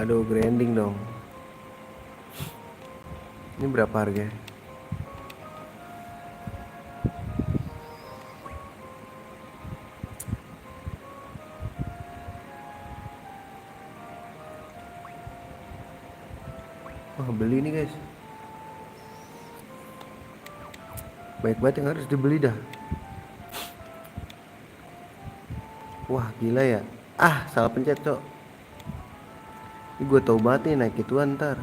Aduh grinding dong. Ini berapa harga? Wah beli nih guys. Baik banget yang harus dibeli dah. Wah gila ya. Ah salah pencet cok. Ini gue tau banget nih naik ituan ntar.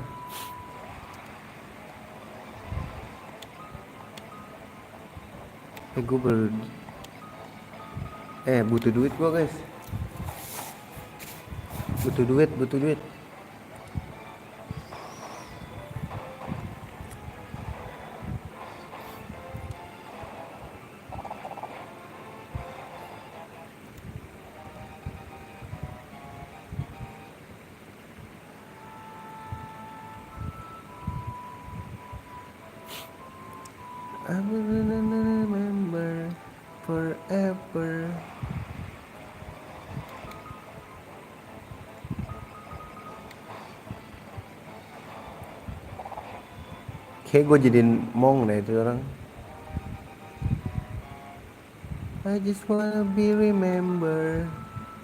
Gue butuh duit gue guys. Butuh duit. I will remember forever. Kayak gue jadiin mong deh itu orang. I just wanna be remember.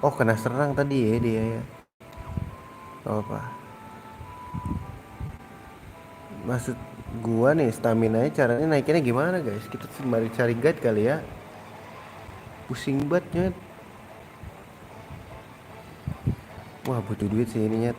Oh kena serang tadi ya dia ya. Oh, apa? Maksud gua nih stamina nya caranya naikinnya gimana guys? Kita sembari cari guide kali ya. Pusing banget nyet. Wah butuh duit sih ini nyet.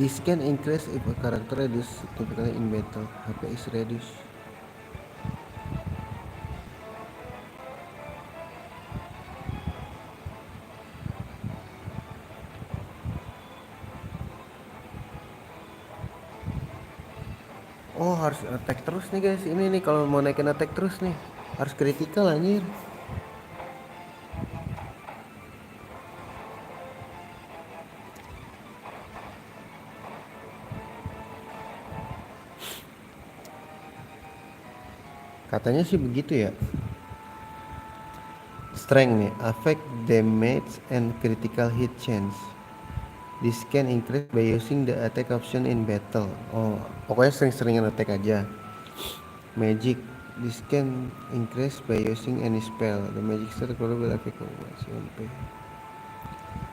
This can increase if a character reduce significantly in battle. HP is reduced. Oh harus attack terus nih guys. Ini nih kalau mau naikin attack terus nih harus critical anjir. Katanya sih begitu ya. Strength nih, affect damage and critical hit chance. This can increase by using the attack option in battle. Oh, pokoknya sering-seringin attack aja. Magic. This can increase by using any spell. The magic stat will affect MP.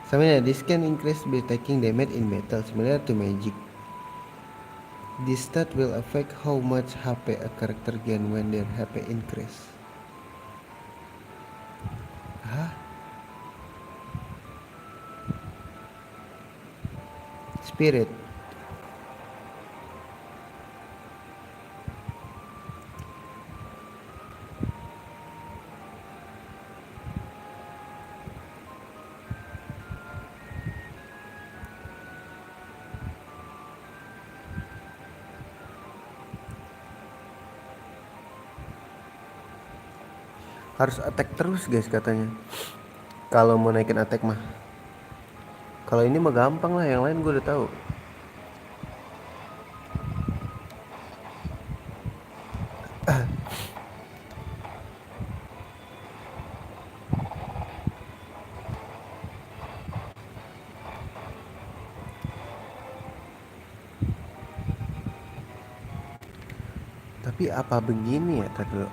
Sebenarnya this can increase by taking damage in battle. Sebenarnya itu magic. This stat will affect how much HP a character gain when their HP increase. Hah? Spirit. Harus attack terus guys katanya. Kalau mau naikin attack mah. Kalau ini mah gampang lah, yang lain gue udah tahu. Tapi apa begini ya tadi dulu?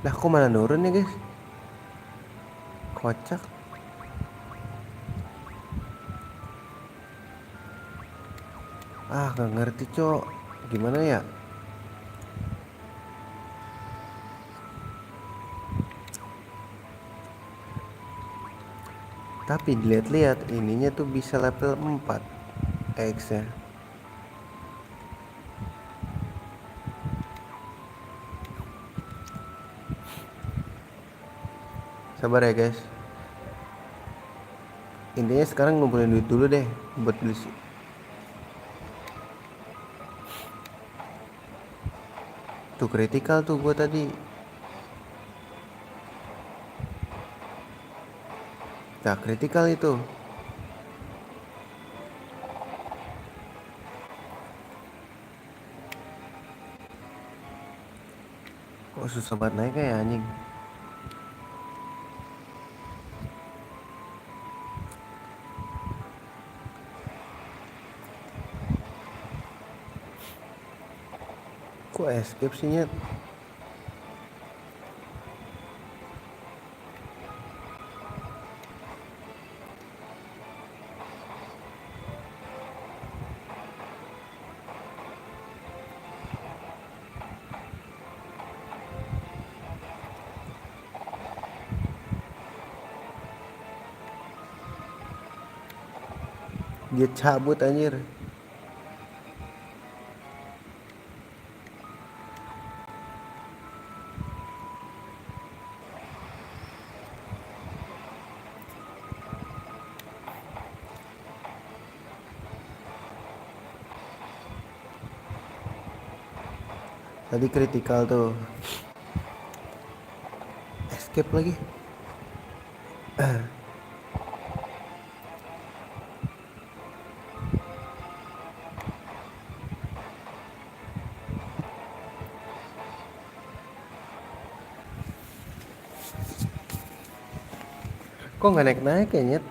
Lah kok malah nurun ya guys? Kocak. Gak ngerti cok. Gimana ya? Tapi dilihat-lihat ininya tuh bisa level 4 X nya. Sabar ya guys. Intinya sekarang ngumpulin duit dulu deh buat beli. Tuh kritikal tuh gua tadi. Nah kritikal itu. Kok susah banget naik ya anjing. Kok escape sih nyet? Dia cabut anjir. Tadi kritikal tuh. Escape lagi. Kok nggak naik-naik ya nyet?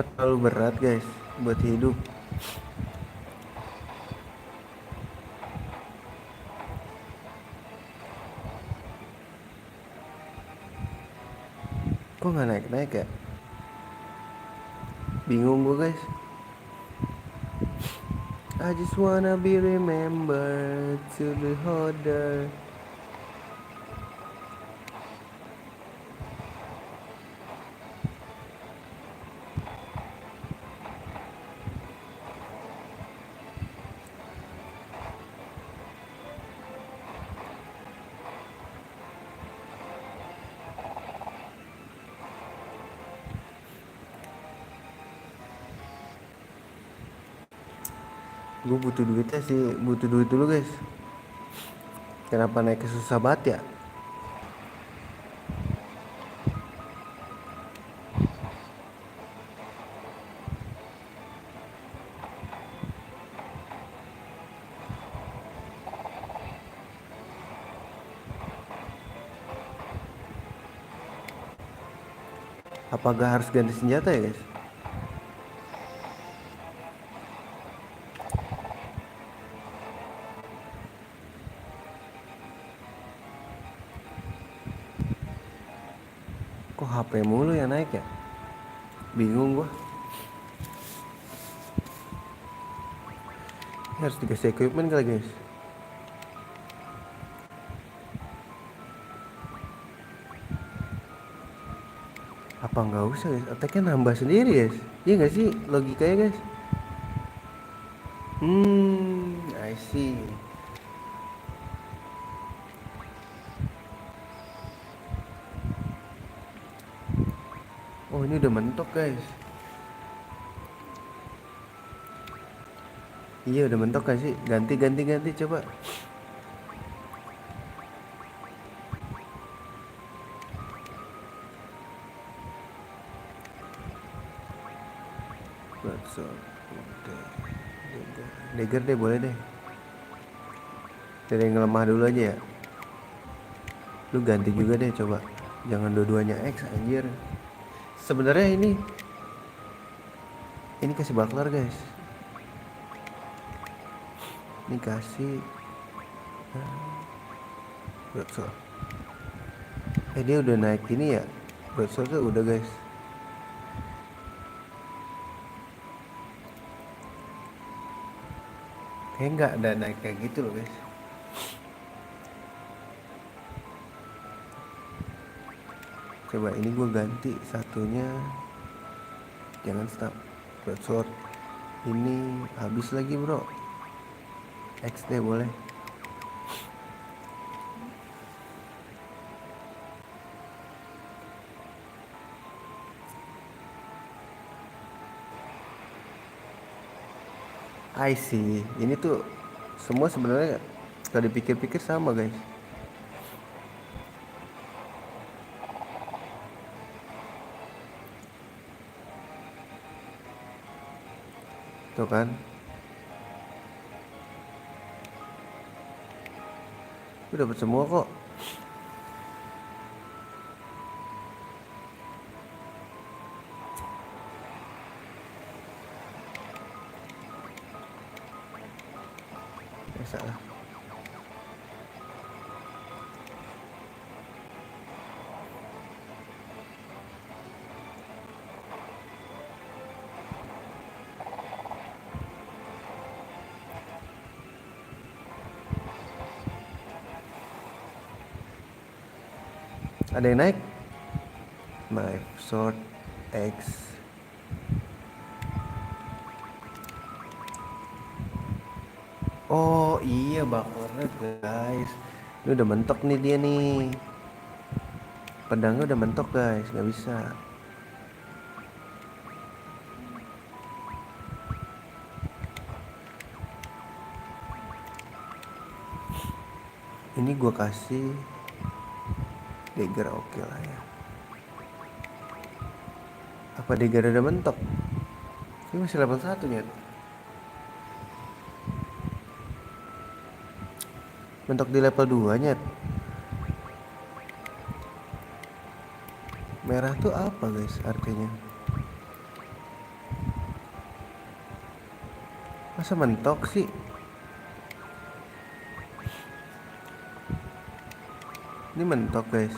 Terlalu berat guys buat hidup. Kok nggak naik-naik ya? Bingung gue guys. I just wanna be remembered to the holder. Gue butuh duitnya sih, butuh duit dulu guys. Kenapa naik susah banget ya? Apa gak harus ganti senjata ya guys? Kok HP mulu yang naik ya? Bingung gua. Harus dikasih equipment kali guys. Apa nggak usah guys? Attack-nya nambah sendiri guys. Iya nggak sih logikanya guys? I see. Oh ini udah mentok guys. Iya udah mentok gak sih? Ganti coba. Bakso. Udah. Dagger deh boleh deh. Dari yang lemah dulu aja ya. Lu ganti juga deh coba. Jangan dua-duanya X anjir. Sebenarnya ini kasih buckler guys. Ini kasih broadsword. Dia udah naik ini ya. Broadsword tuh udah guys. Kayak nggak ada naik kayak gitu loh guys. Coba ini gue ganti satunya. Jangan stop. Broadsword. Ini habis lagi bro. XD boleh. I see. Ini tuh semua sebenarnya kalau dipikir-pikir sama guys. Tuh kan. Gue dapet semua kok. Salah. Ada yang naik? Knife, sword, X. Oh iya bakornya guys. Ini udah mentok nih dia nih. Pedangnya udah mentok guys, nggak bisa. Ini gua kasih dagger oke lah ya. Apa dagger udah mentok? Ini masih level 1 nyet. Mentok di level 2 nyet. Merah tuh apa guys artinya? Masa mentok sih? Ini mentok guys.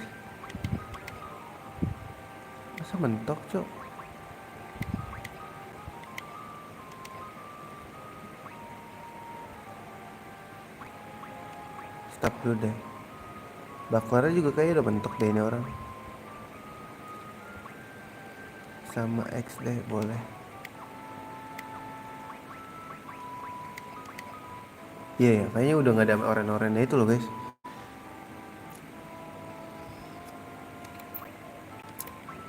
Masa mentok cok? Stop dulu deh. Baklarnya juga kayaknya udah mentok deh ini orang. Sama X deh boleh. Iya ya, kayaknya udah nggak ada oren-orennya itu loh guys.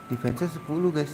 Defense 10 guys.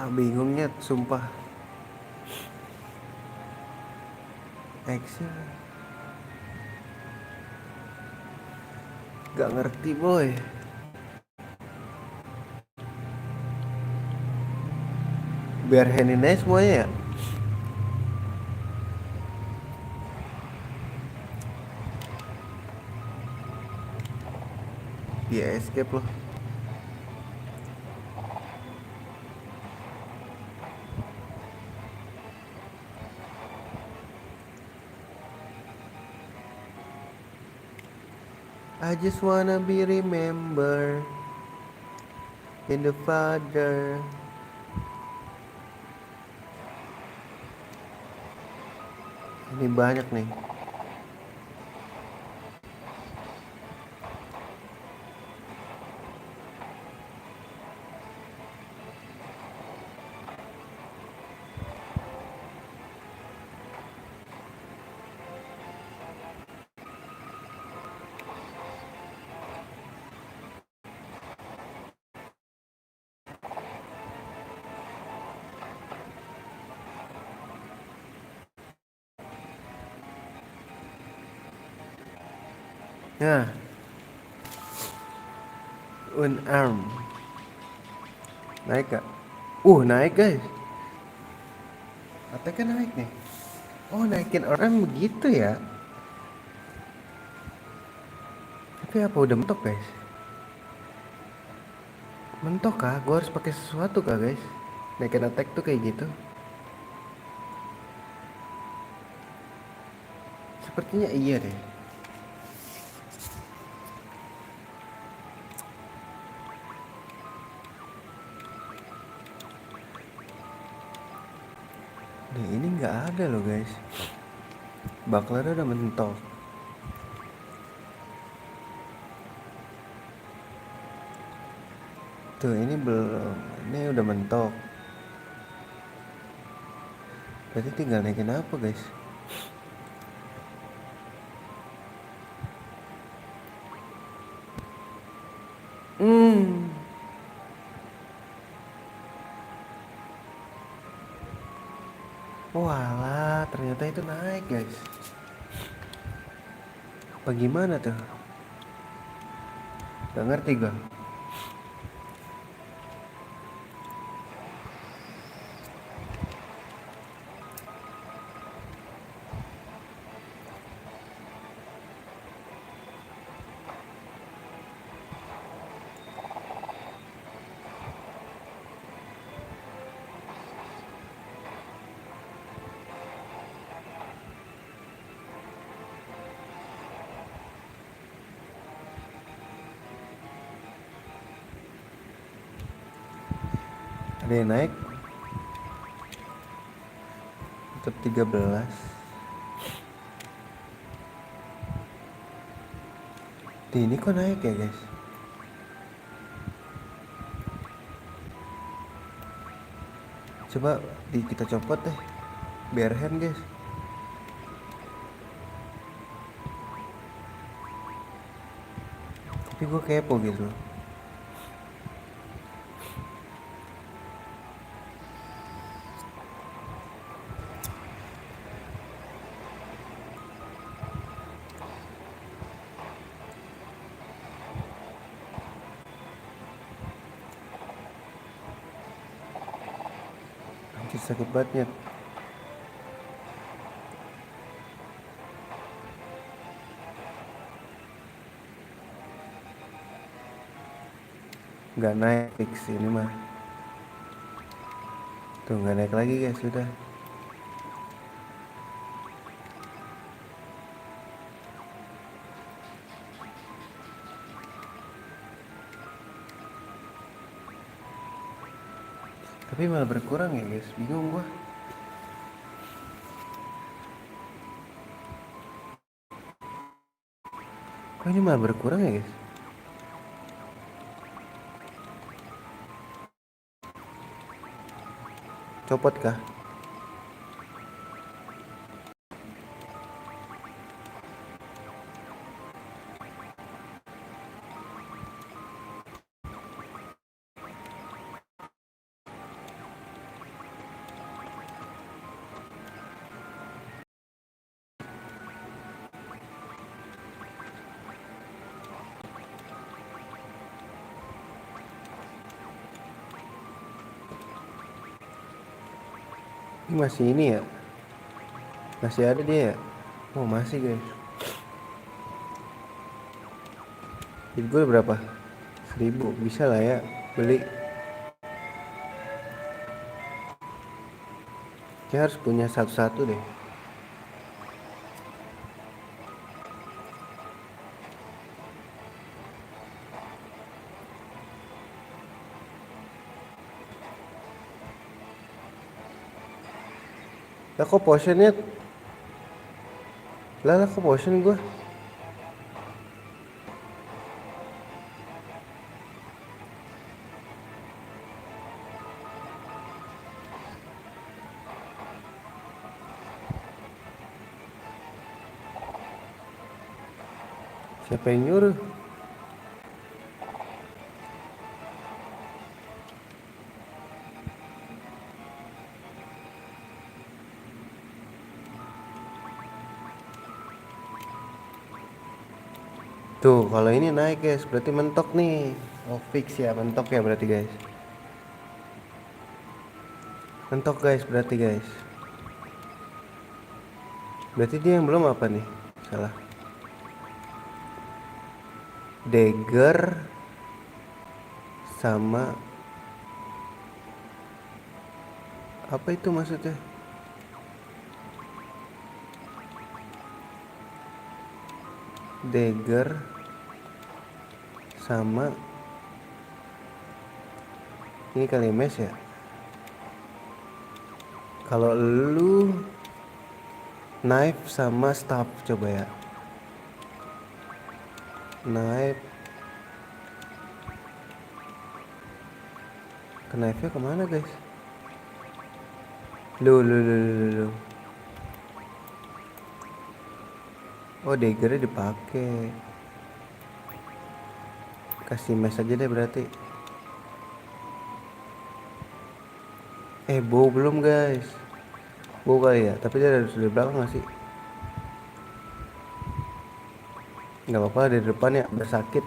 Bingungnya sumpah. Action. Gak ngerti boy. Biar handin aja semuanya ya. Dia escape loh. I just wanna be remembered in the Father. Ini banyak nih. Nah, unarmed. Naik gak? Naik guys. Attack-nya naik nih. Oh, naikin orang begitu ya. Tapi apa udah mentok guys? Mentok kah? Gue harus pakai sesuatu kah guys? Naikin attack tuh kayak gitu. Sepertinya iya deh. Nih ini nggak ada loh guys. Baklarnya udah mentok. Tuh ini belum. Ini udah mentok. Berarti tinggal naikin apa guys? Walah, ternyata itu naik guys. Bagaimana tuh? Gak ngerti gue. Ada yang naik. Tetap 13. Ini kok naik ya guys? Coba kita copot deh. Biar hand guys. Tapi gue kepo gitu. Anjir sakit banget. Nggak naik fix ini mah. Tuh nggak naik lagi guys, sudah. Tapi malah berkurang ya guys, bingung gua. Kok ini malah berkurang ya guys? Copot kah? Ini masih ini ya, masih ada dia ya. Oh masih guys. Jadi gue berapa? 1000 bisa lah ya beli. Kayak harus punya satu-satu deh. Lah kok potionnya, lah kok potion gue. Siapa yang nyuruh? Tuh kalau ini naik guys, berarti mentok nih. Oh fix ya, mentok ya berarti guys. Mentok guys berarti guys. Berarti dia yang belum apa nih? Salah. Dagger sama apa itu maksudnya? Dagger sama ini kali mes ya. Kalau lu knife sama staff coba ya. Knife. Knife-nya kemana guys? Lu. Oh daggernya dipakai. Kasih mes aja deh berarti. Bow belum guys. Bow kali ya, tapi dia dari belakang gak sih? Gak apa-apa dari depan ya, biar sakit.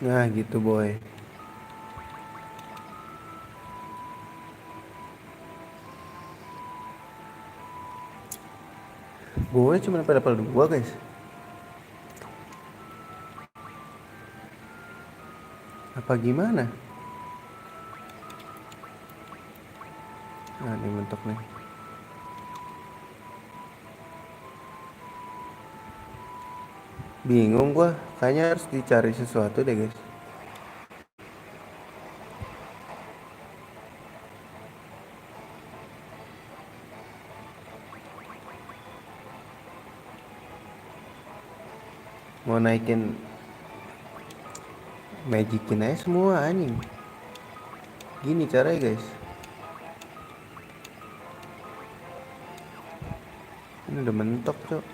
Nah gitu boy. Gue cuma pada level 2 guys. Apa gimana? Nah ini mentok nih. Bingung gua, kayaknya harus dicari sesuatu deh guys. Mau naikin magicin aja semua anjing. Gini caranya guys. Ini udah mentok cok.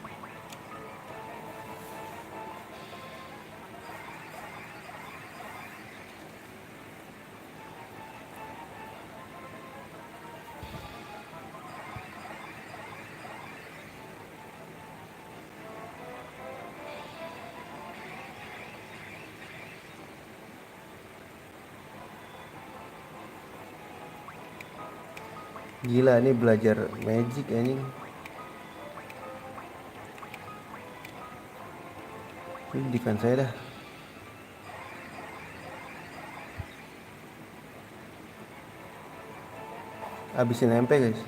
Gila nih belajar magic anjing. Ini defense saya dah. Abisin MP guys.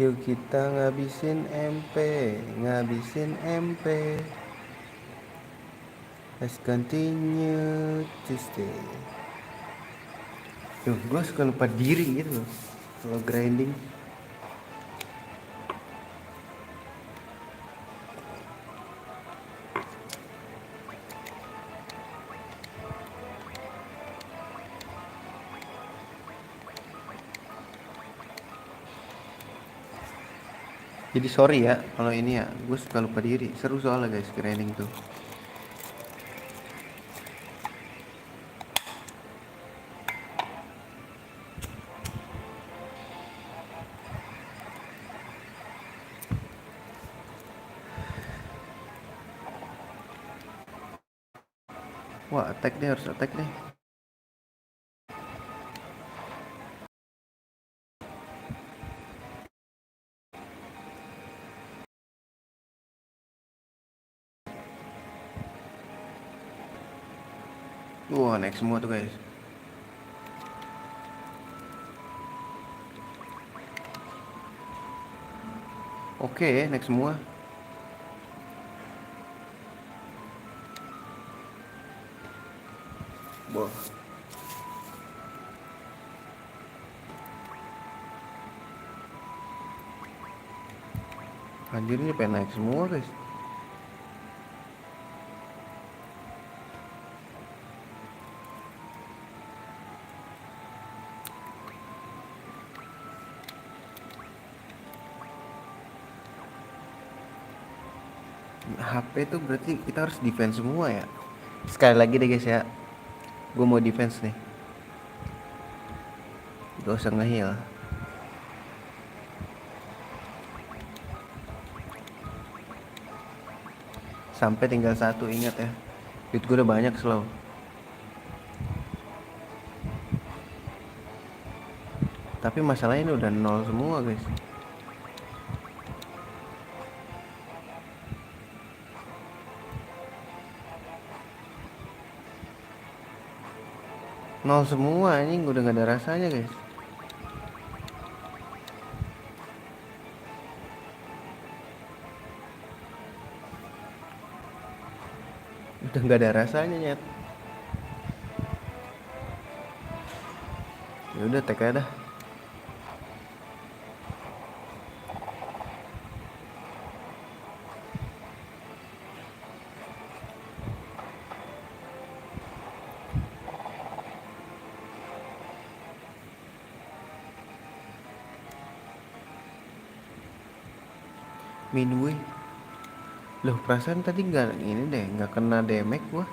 Yuk kita ngabisin MP, ngabisin MP. Let's continue to stay. Tuh, gue suka lupa diri gitu loh kalau grinding. Jadi sorry ya kalau ini ya, gue suka lupa diri. Seru soalnya guys grinding tuh. Wah, attack deh, harus attack deh. Wah, naik semua tuh guys. Oke, naik semua. Wah. Anjir, ini pengen naik semua guys. HP tuh berarti kita harus defense semua ya. Sekali lagi deh guys ya, gue mau defense nih. Gak usah nge-heal. Sampai tinggal satu, ingat ya. Duit gue udah banyak slow. Tapi masalahnya ini udah nol semua guys. Nol semua, ini udah gak ada rasanya guys. Udah gak ada rasanya nyet. Ya udah tek aja dah. Minway. Loh, perasaan tadi nggak ini deh, nggak kena damage gua.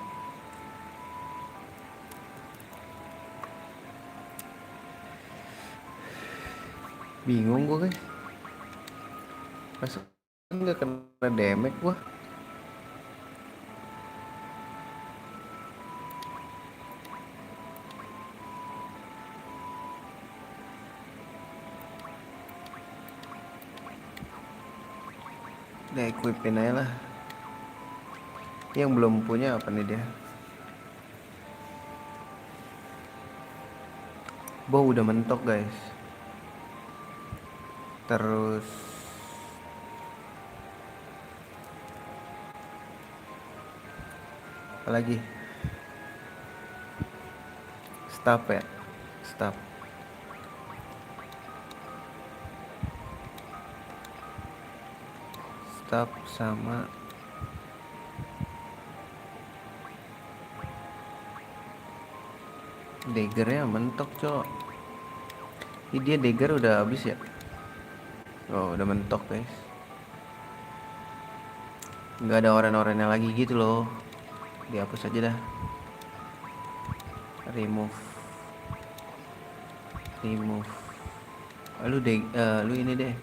Bingung gua guys. Perasaan nggak kena damage gua. Udah equipin aja lah. Yang belum punya apa nih dia? Bow udah mentok guys. Terus apa lagi? Staff ya, staff. Staff sama daggernya mentok cok. Ini dia dagger udah habis ya. Oh udah mentok guys. Nggak ada oren-orennya lagi gitu loh. Dihapus aja dah. Remove. Lu ini deh.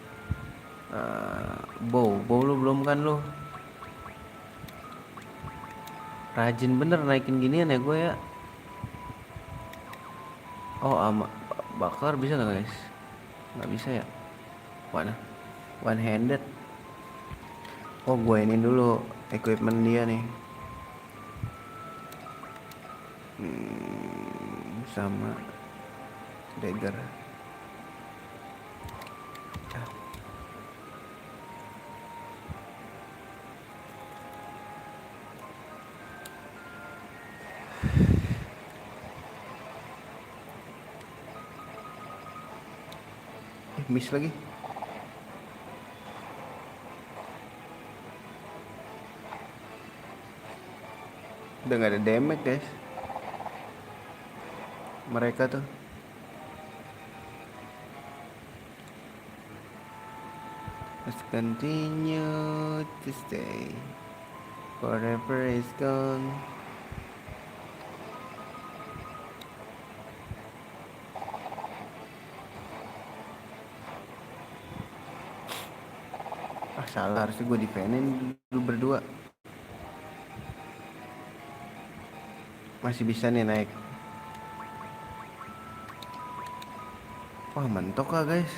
Bow lu belum kan lu? Rajin bener naikin ginian ya gue ya. Oh bakar bisa nggak guys? Nggak bisa ya. Mana? One handed. Oh gue ini dulu equipment dia nih. Sama dagger. Miss lagi. Udah gak ada damage guys mereka tuh. Let's continue to stay forever is gone. Salah, harusnya gue defendin dulu berdua. Masih bisa nih naik. Wah mentok lah guys.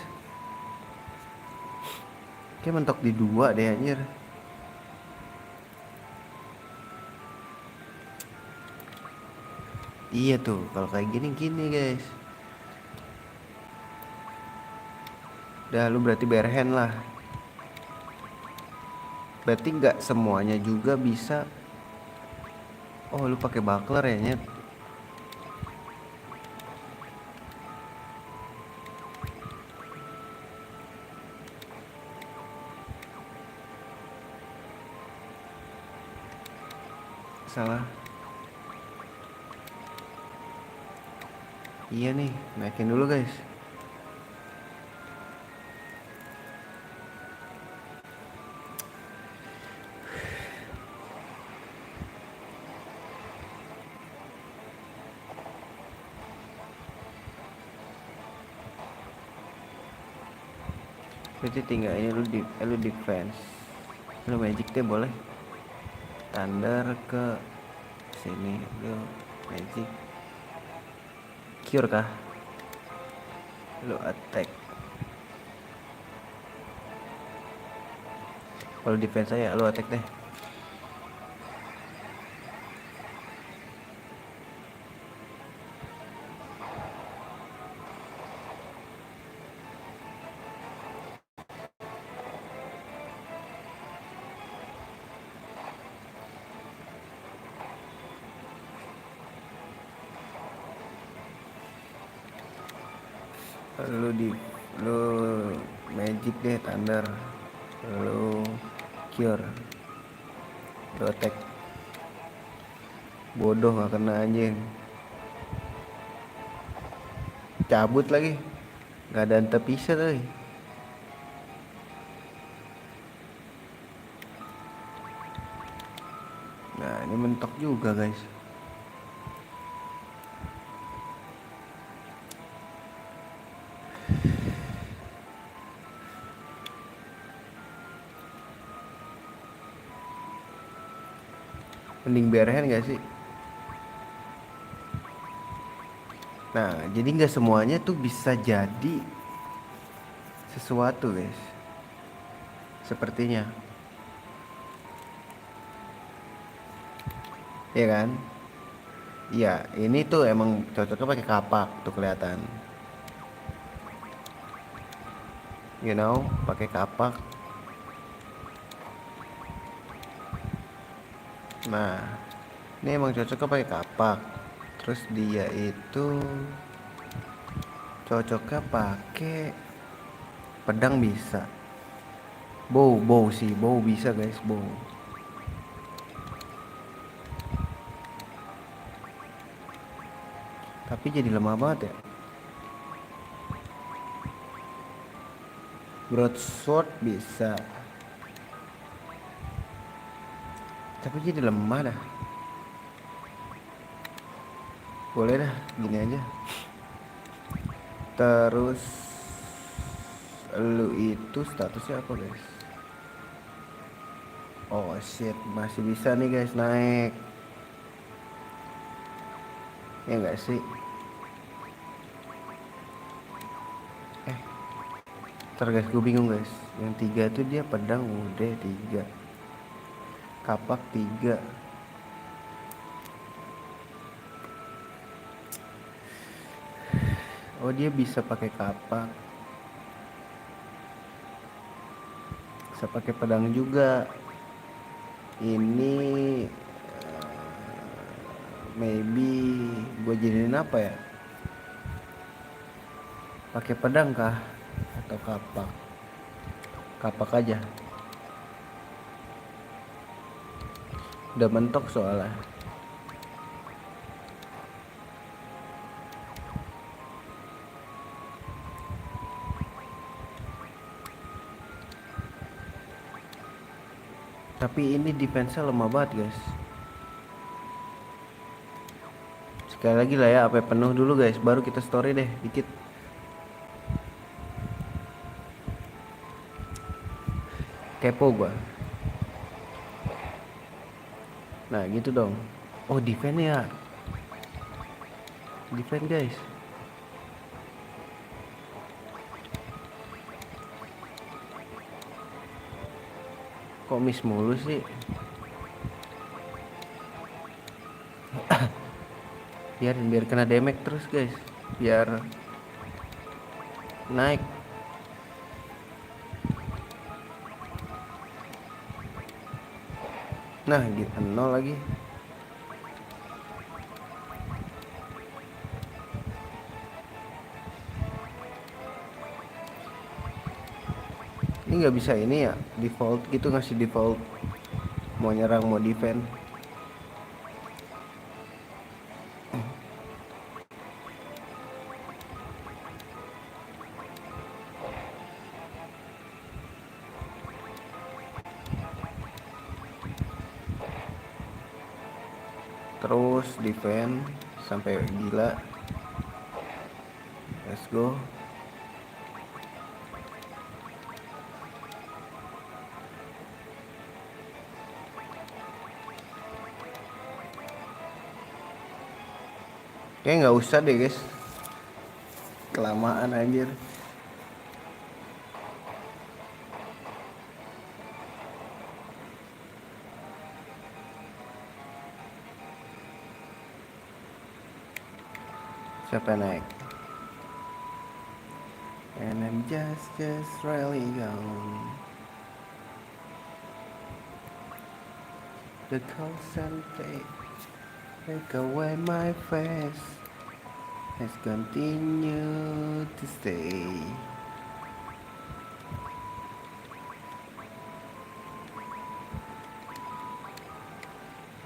Kayak mentok di 2 deh anjir. Iya tuh kalau kayak gini guys. Udah lu berarti barehand lah. Berarti nggak semuanya juga bisa. Oh lu pakai buckler ya nyet. Salah. Iya nih, naikin dulu guys. Berarti tinggal ini lu defense. Lu magic deh boleh. Thunder ke sini, lu magic. Cure kah? Lu attack. Kalau defense saya lu attack deh. Lu magic deh thunder. Lu cure. Lu attack. Bodoh gak kena anjing. Cabut lagi. Gak ada antepisah tadi. Nah ini mentok juga guys. Mending barehand gak sih? Nah jadi gak semuanya tuh bisa jadi sesuatu guys. Sepertinya. Iya kan? Iya ini tuh emang cocoknya pakai kapak tuh kelihatan. You know, pakai kapak. Nah, ini emang cocoknya pakai kapak. Terus dia itu cocoknya pakai pedang bisa. Bow sih, bow bisa guys, bow. Tapi jadi lemah banget ya. Broadsword bisa. Tapi jadi lemah dah. Boleh dah, gini aja. Terus lu itu statusnya apa guys? Oh shit, masih bisa nih guys naik. Ya enggak sih? Ntar guys, gue bingung guys. Yang 3 tuh dia pedang udah 3. Kapak 3. Oh dia bisa pakai kapak. Bisa pakai pedang juga. Ini maybe gue jadiin apa ya? Pakai pedang kah? atau kapak. Kapak aja. Udah mentok soalnya. Tapi ini defense-nya lemah banget guys. Sekali lagi lah ya, AP penuh dulu guys, baru kita story deh dikit. Kepo gua. Nah gitu dong. Oh defense ya. Defense guys. Kok miss mulu sih? Biar kena damage terus guys. Biar naik. Nah gitu, nol lagi. Ini nggak bisa ini ya, default gitu, ngasih default mau nyerang mau defend. Terus defend sampai gila. Let's go. Kayaknya nggak usah deh guys, kelamaan anjir. Siapa naik? And I'm just really gone. The concentrate take away my face. Let's continue to stay.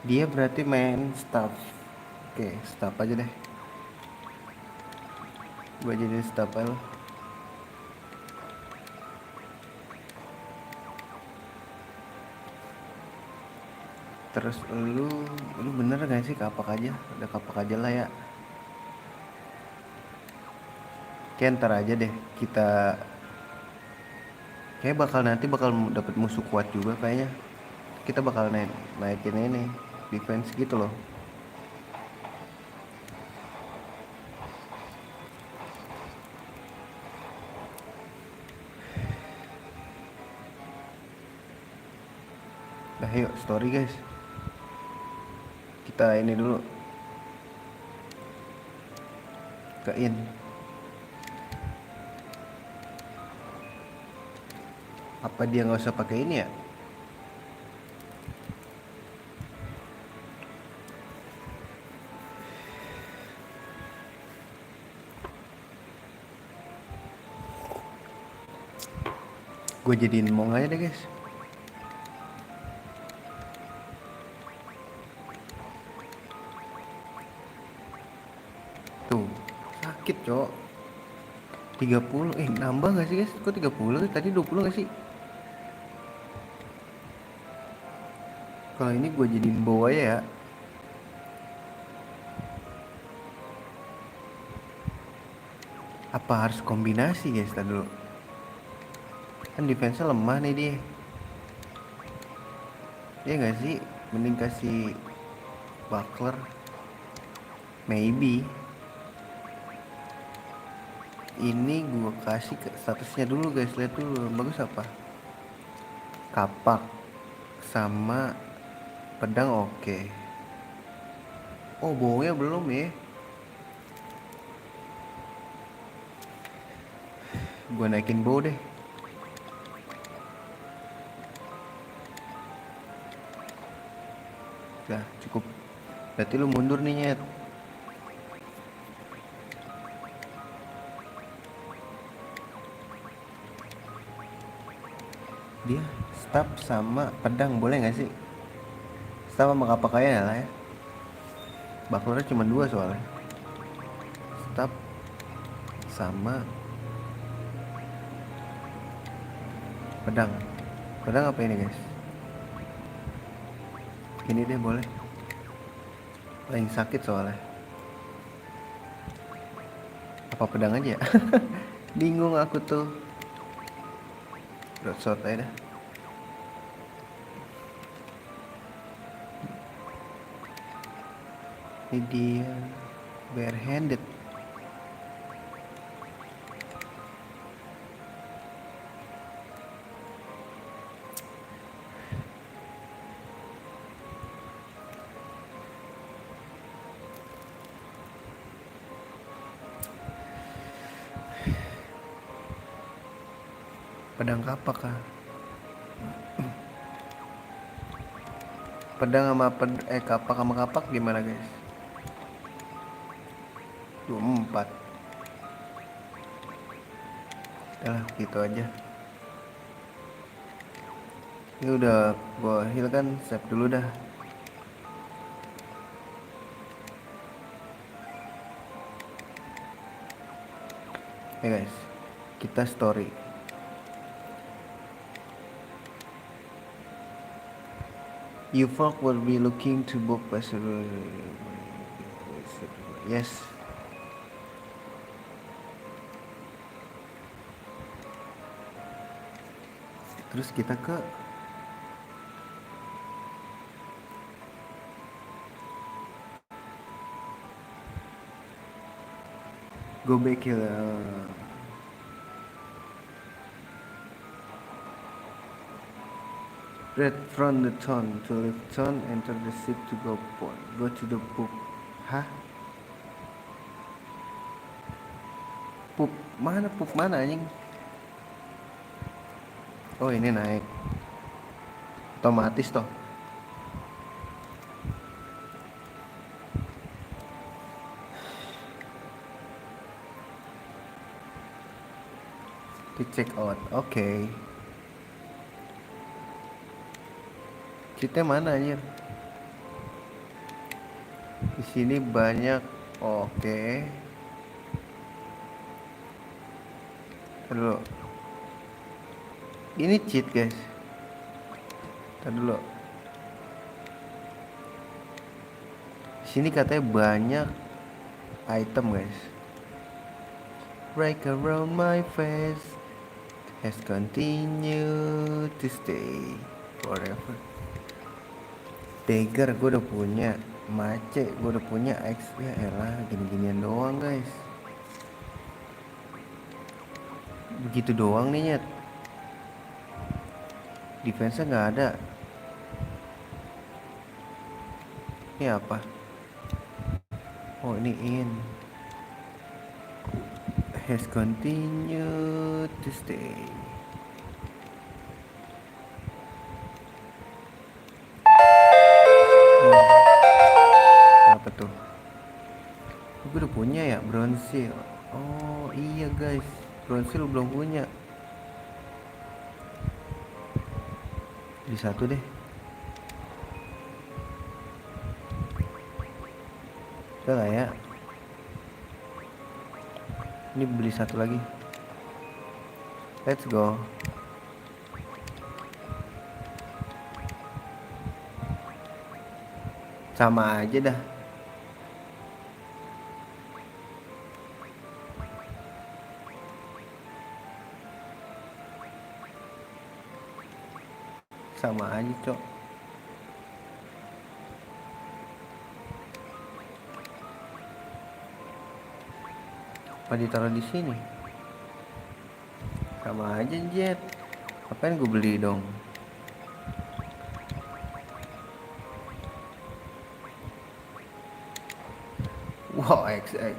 Dia berarti main staff. Oke, staff aja deh. Gua jadi staff aja. Terus lu bener gak sih kapak aja? Udah kapak aja lah ya. Kayak ntar aja deh kita, kayak nanti bakal dapet musuh kuat juga kayaknya. Kita bakal naikin ini defense gitu loh. Nah yuk story guys, kita ini dulu ke in. Apa dia nggak usah pakai ini ya? Gue jadiin mong aja deh guys. Tuh sakit cok. 30 nambah gak sih guys? Kok 30? Tadi 20 gak sih? Kalau ini gue jadiin bow aja ya. Apa harus kombinasi guys? Tadi dulu kan defense-nya lemah nih dia. Ya gak sih? Mending kasih buckler. Maybe ini gue kasih ke statusnya dulu guys. Lihat dulu bagus apa. Kapak sama pedang oke. Oh bownya belum ya. Gue naikin bow deh. Udah cukup. Berarti lu mundur nih nyet. Dia staff sama pedang boleh nggak sih? Staff sama kapak aja lah ya. Baklornya cuma 2 soalnya. Staff sama pedang. Pedang apa ini guys? Ini deh boleh. Paling sakit soalnya. Apa pedang aja? Bingung aku tuh. Broadsword aja dah. Ini dia barehanded. Pedang kapak kah? Pedang sama kapak sama kapak gimana guys? 24. Yalah gitu aja. Ini udah gua heal kan, save dulu dah. Ya guys, kita story. You folk will be looking to book password. Yes. Terus kita ke go back here. Read from the town to leave town, enter the ship to go port. Go to the pub. Hah? Pub mana anjing? Oh ini naik. Otomatis toh. Di check out. Oke. Cheatnya mana anjir? Di sini banyak. Oke. Dulu. Ini cheat guys. Tadi dulu. Di sini katanya banyak item guys. Break around my face has continued to stay forever. Dagger gue udah punya, mace gue udah punya, X ya elah gini-ginian doang guys. Begitu doang nih nyet. Defense-nya nggak ada. Ini apa? Oh ini in. Has continued to stay. Apa tuh? Gue udah punya ya bronze. Oh iya guys, bronze lu belum punya. Beli satu deh. Udah lah ya. Ini beli satu lagi. Let's go. Sama aja dah. Sama aja cok. Apa ditaruh di sini? Sama aja jet. Apain gue beli dong? Wow XX.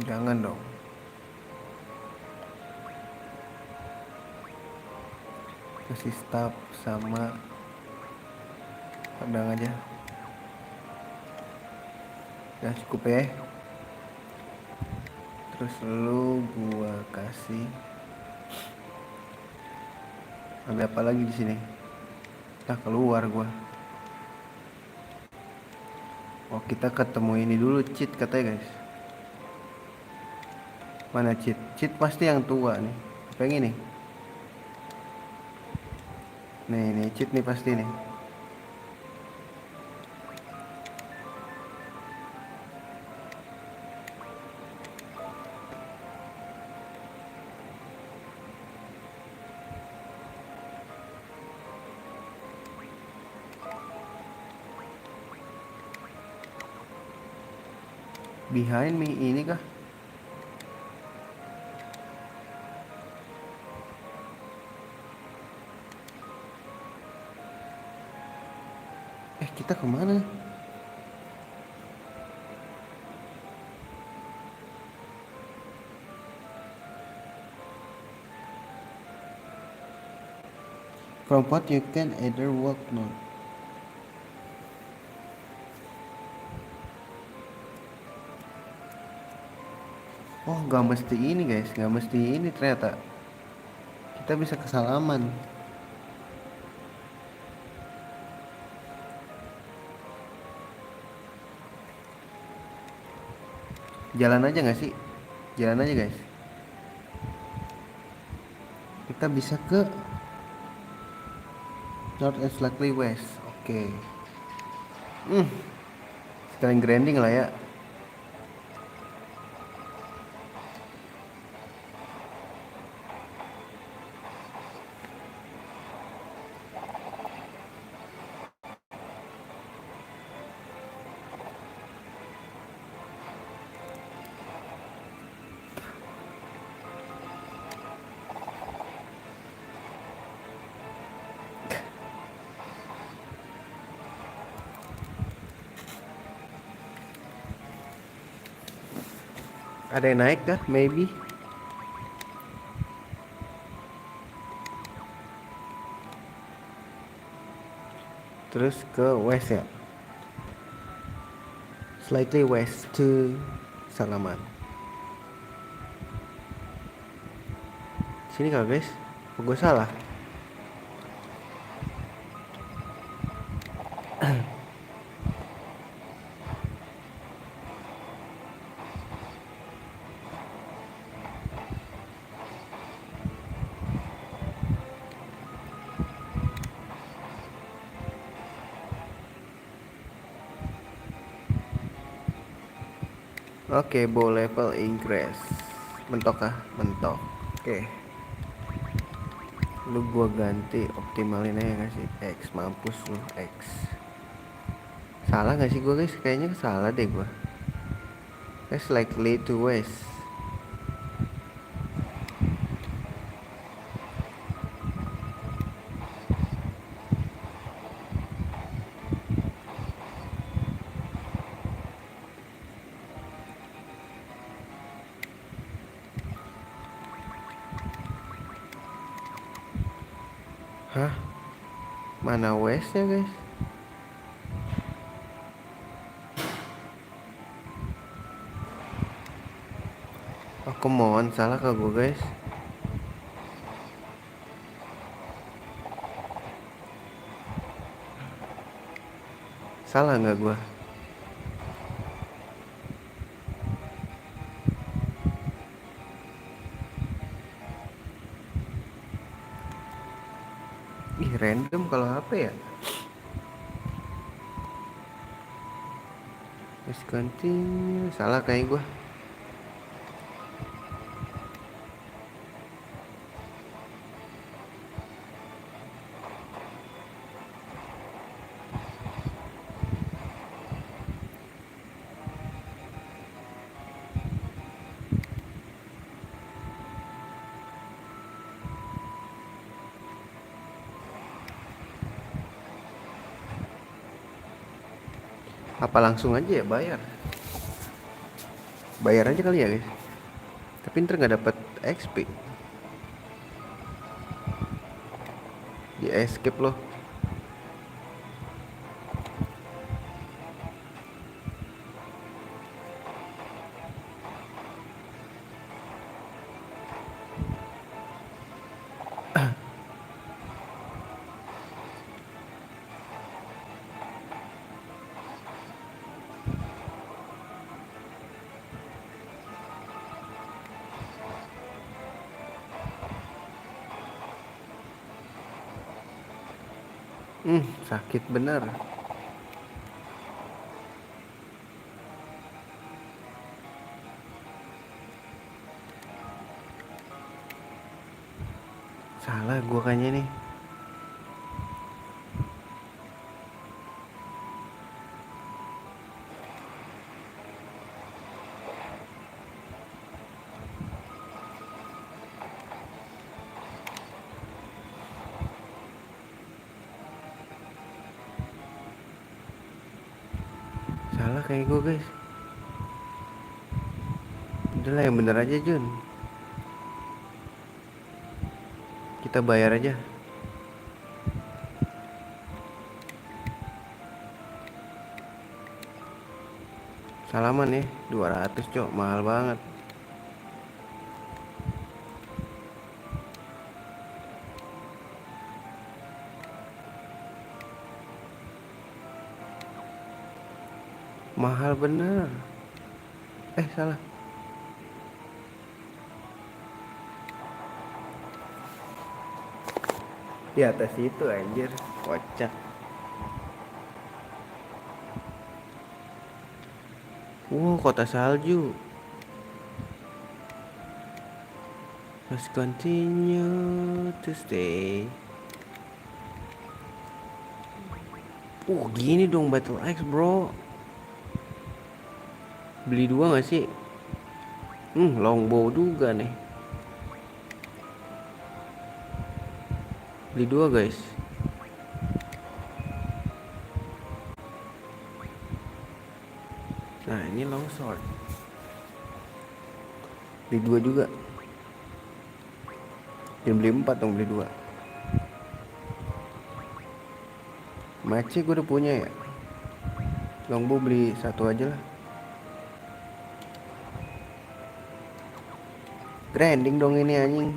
Jangan dong. Kasih staff sama pedang aja. Ya cukup ya. Terus lu gua kasih Ada apa lagi di sini? Kita keluar gua. Oh, kita ketemu ini dulu cheat katanya, guys. Mana cheat? Cheat pasti yang tua nih. Apa yang ini? Nih cheat nih pasti nih. Behind me ini kah? Kita kemana? From what you can either walk not. Oh, gak mesti ini guys, gak mesti ini ternyata. Kita bisa ke Salaman. Jalan aja gak sih? Jalan aja guys. Kita bisa ke North and slightly west. Oke. Sekalian grinding lah ya. Ada yang naik kah? Maybe. Terus ke west ya. Slightly west to Salaman. Sini kah guys? Oh, gue salah. Oke, bow level increase. Mentok kah? Mentok. Oke. Lu gua ganti optimalin aja gak sih? X, mampus lu X. Salah gak sih gua guys? Kayaknya salah deh gua. It's likely to west. Hah? Mana westnya guys? Aku mohon salah ke gue guys. Salah nggak gue? Ih, random kalau apa ya? Let's continue. Salah kayak gue. Apa langsung aja ya bayar? Bayar aja kali ya guys. Tapi ntar nggak dapat XP. Di escape loh. Sakit bener. Salah gua kayaknya nih. Salah kayak gua guys. Udahlah yang bener aja Jun. Kita bayar aja. Salaman ya, 200 cok, mahal banget. Mahal bener. Salah. Di atas itu anjir, kocak. Kota salju. Let's continue to stay. Gini dong Battle Axe bro. Beli 2 gak sih? Longbow juga nih. Beli 2 guys. Nah ini longsword. Beli 2 juga. Jangan beli 4 dong, beli 2. Mace gue udah punya ya. Longbow beli 1 aja lah. Grinding dong ini anjing.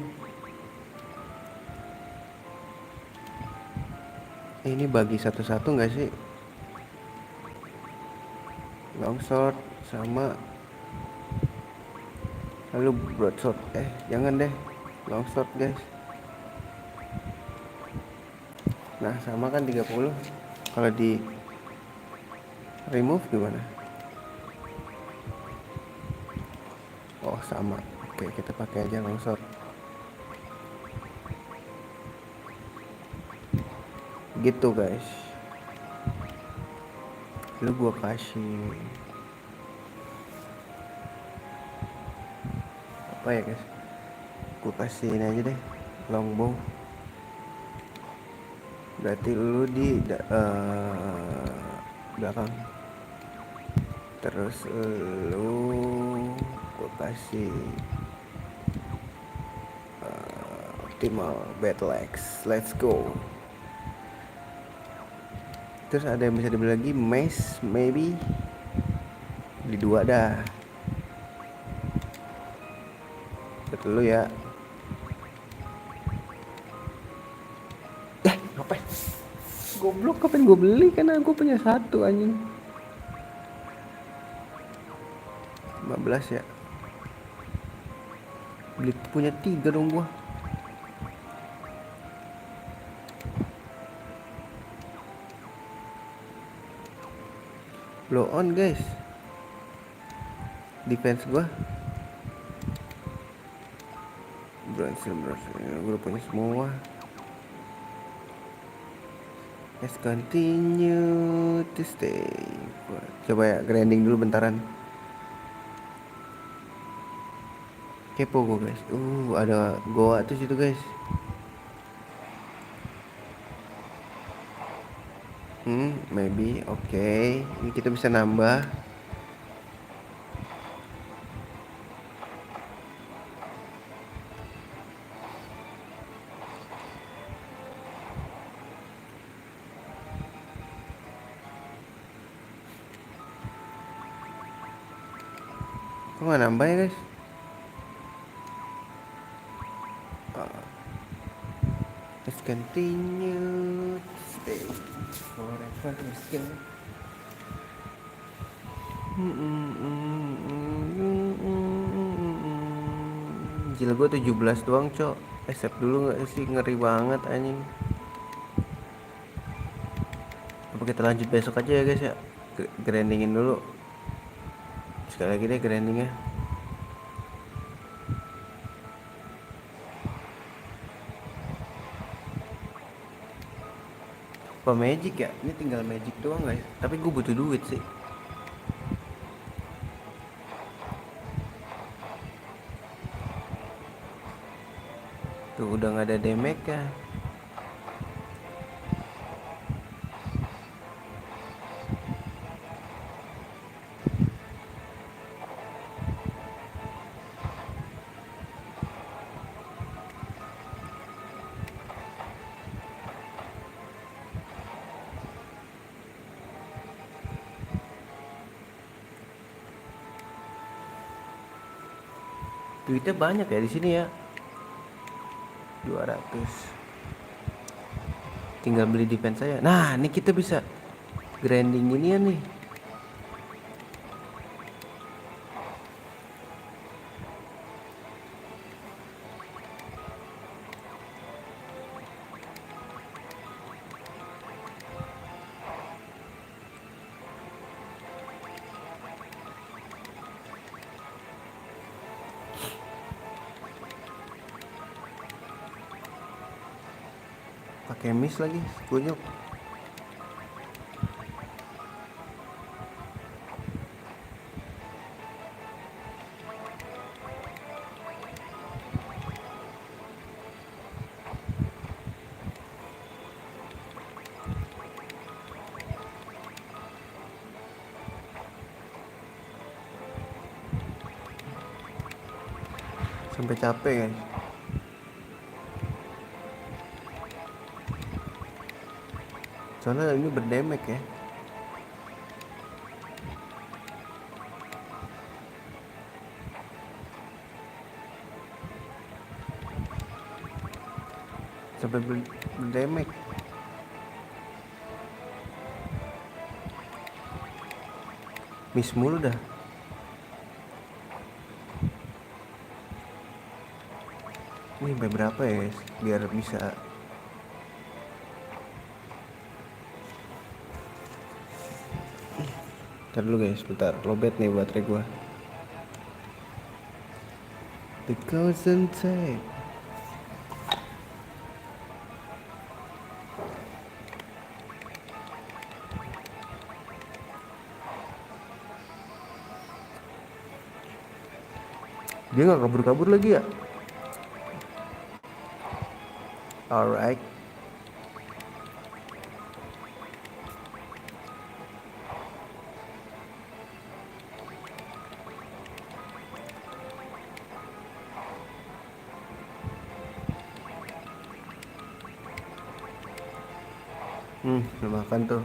Ini bagi satu-satu gak sih? Longsword sama lalu broadsword. Jangan deh, longsword guys. Nah sama kan 30. Kalau di remove gimana? Sama. Oke, kita pakai aja longsword. Gitu guys. Lu gua kasih apa ya guys? Gua kasih ini aja deh, longbow. Berarti lu di belakang. Terus lu gua kasih optimal battle axe. Let's go. Terus ada yang bisa dibeli lagi, mace maybe. Beli 2 dah. Betul lu ya. Ngapain? Goblok, kapan gue beli? Karena gue punya 1 anjing. 15 ya. Beli punya 3 dong gua. Blow on guys. Defense gua bronze gue udah punya semua. Let's continue to stay. Coba ya grinding dulu bentaran. Kepo gue guys. Ada goa tuh situ guys. Maybe oke. Ini kita bisa nambah. Kok nggak nambah ya guys? Let's continue to stay forever. Let's go. Gila gue 17 doang cok. Accept dulu gak sih? Ngeri banget anjing. kita lanjut besok aja ya guys ya. Grindingin dulu. Sekali lagi deh grindingnya. Apa magic ya? Ini tinggal magic doang guys. Tapi gue butuh duit sih. Tuh udah nggak ada damage ya. Duitnya banyak ya di sini ya. 200. Tinggal beli defense saya. Nah, ini kita bisa grinding ini ya nih. Pakai miss lagi, kunyuk. Sampai capek guys. Soalnya ini berdemek ya. Sampai berdemek. Miss mulu dah. Ini sampai berapa ya guys? Biar bisa. Ntar dulu guys, bentar. Lobet nih baterai gua. The concentrate. Dia nggak kabur-kabur lagi ya? Alright. Udah makan tuh.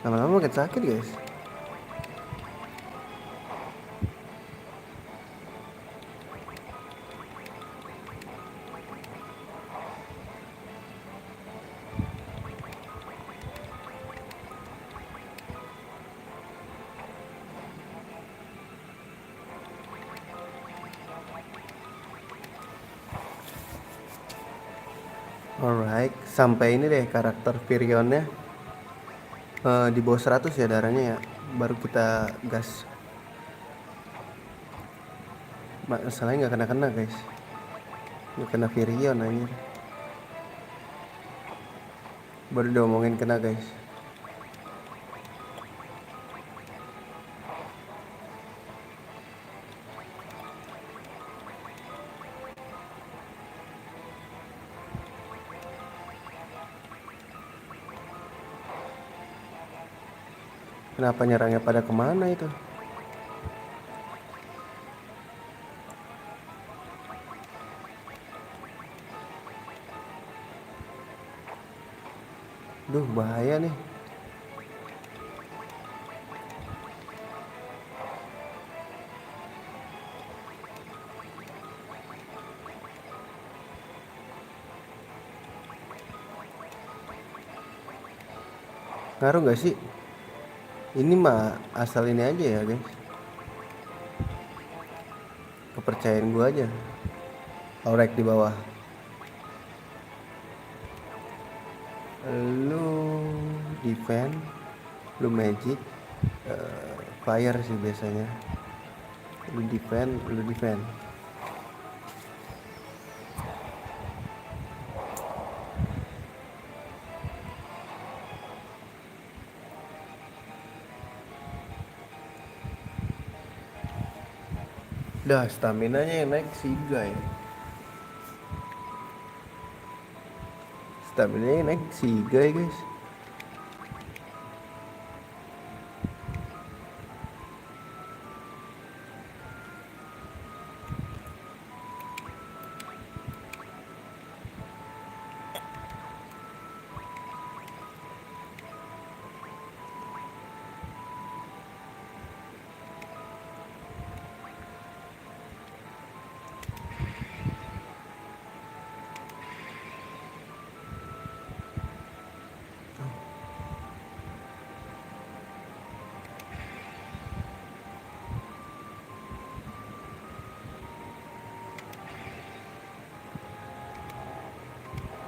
Lama-lama makin sakit guys. Alright, sampai ini deh karakter Firionnya di bawah 100 ya darahnya ya. Baru kita gas. Masalahnya nggak kena-kena guys. Nggak kena Firion anjir. Baru diomongin kena guys. Kenapa nyerangnya pada kemana itu? Duh bahaya nih. Ngaruh nggak sih? Ini mah asal ini aja ya guys, kepercayaan gue aja. Alright di bawah. Lu defend, lu magic, fire sih biasanya. Lu defend. Dah stamina nya yang naik si guy. Stamina nya yang naik si guy guys.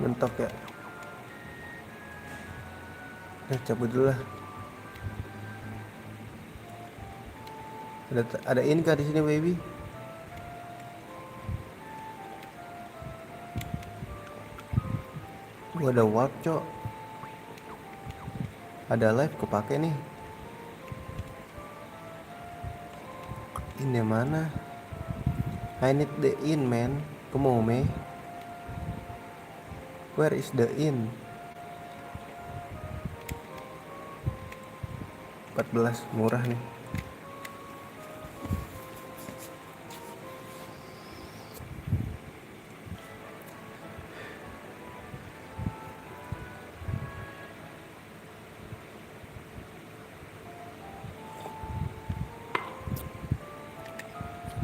Mentok ya. Cabut dulu lah. Ada Inka di sini baby. Gua ada warp cok. Ada live kepake nih. Ini mana? I need the in man. Come on me. Where is the in? 14 murah nih.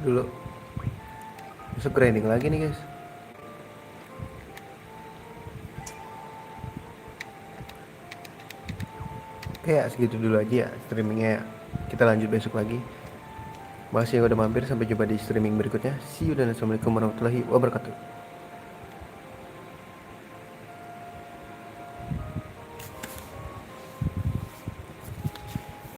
Dulu masuk grinding lagi nih guys. Oke ya segitu dulu aja ya streamingnya ya. Kita lanjut besok lagi. Makasih yang udah mampir, sampai jumpa di streaming berikutnya. See you dan assalamualaikum warahmatullahi wabarakatuh.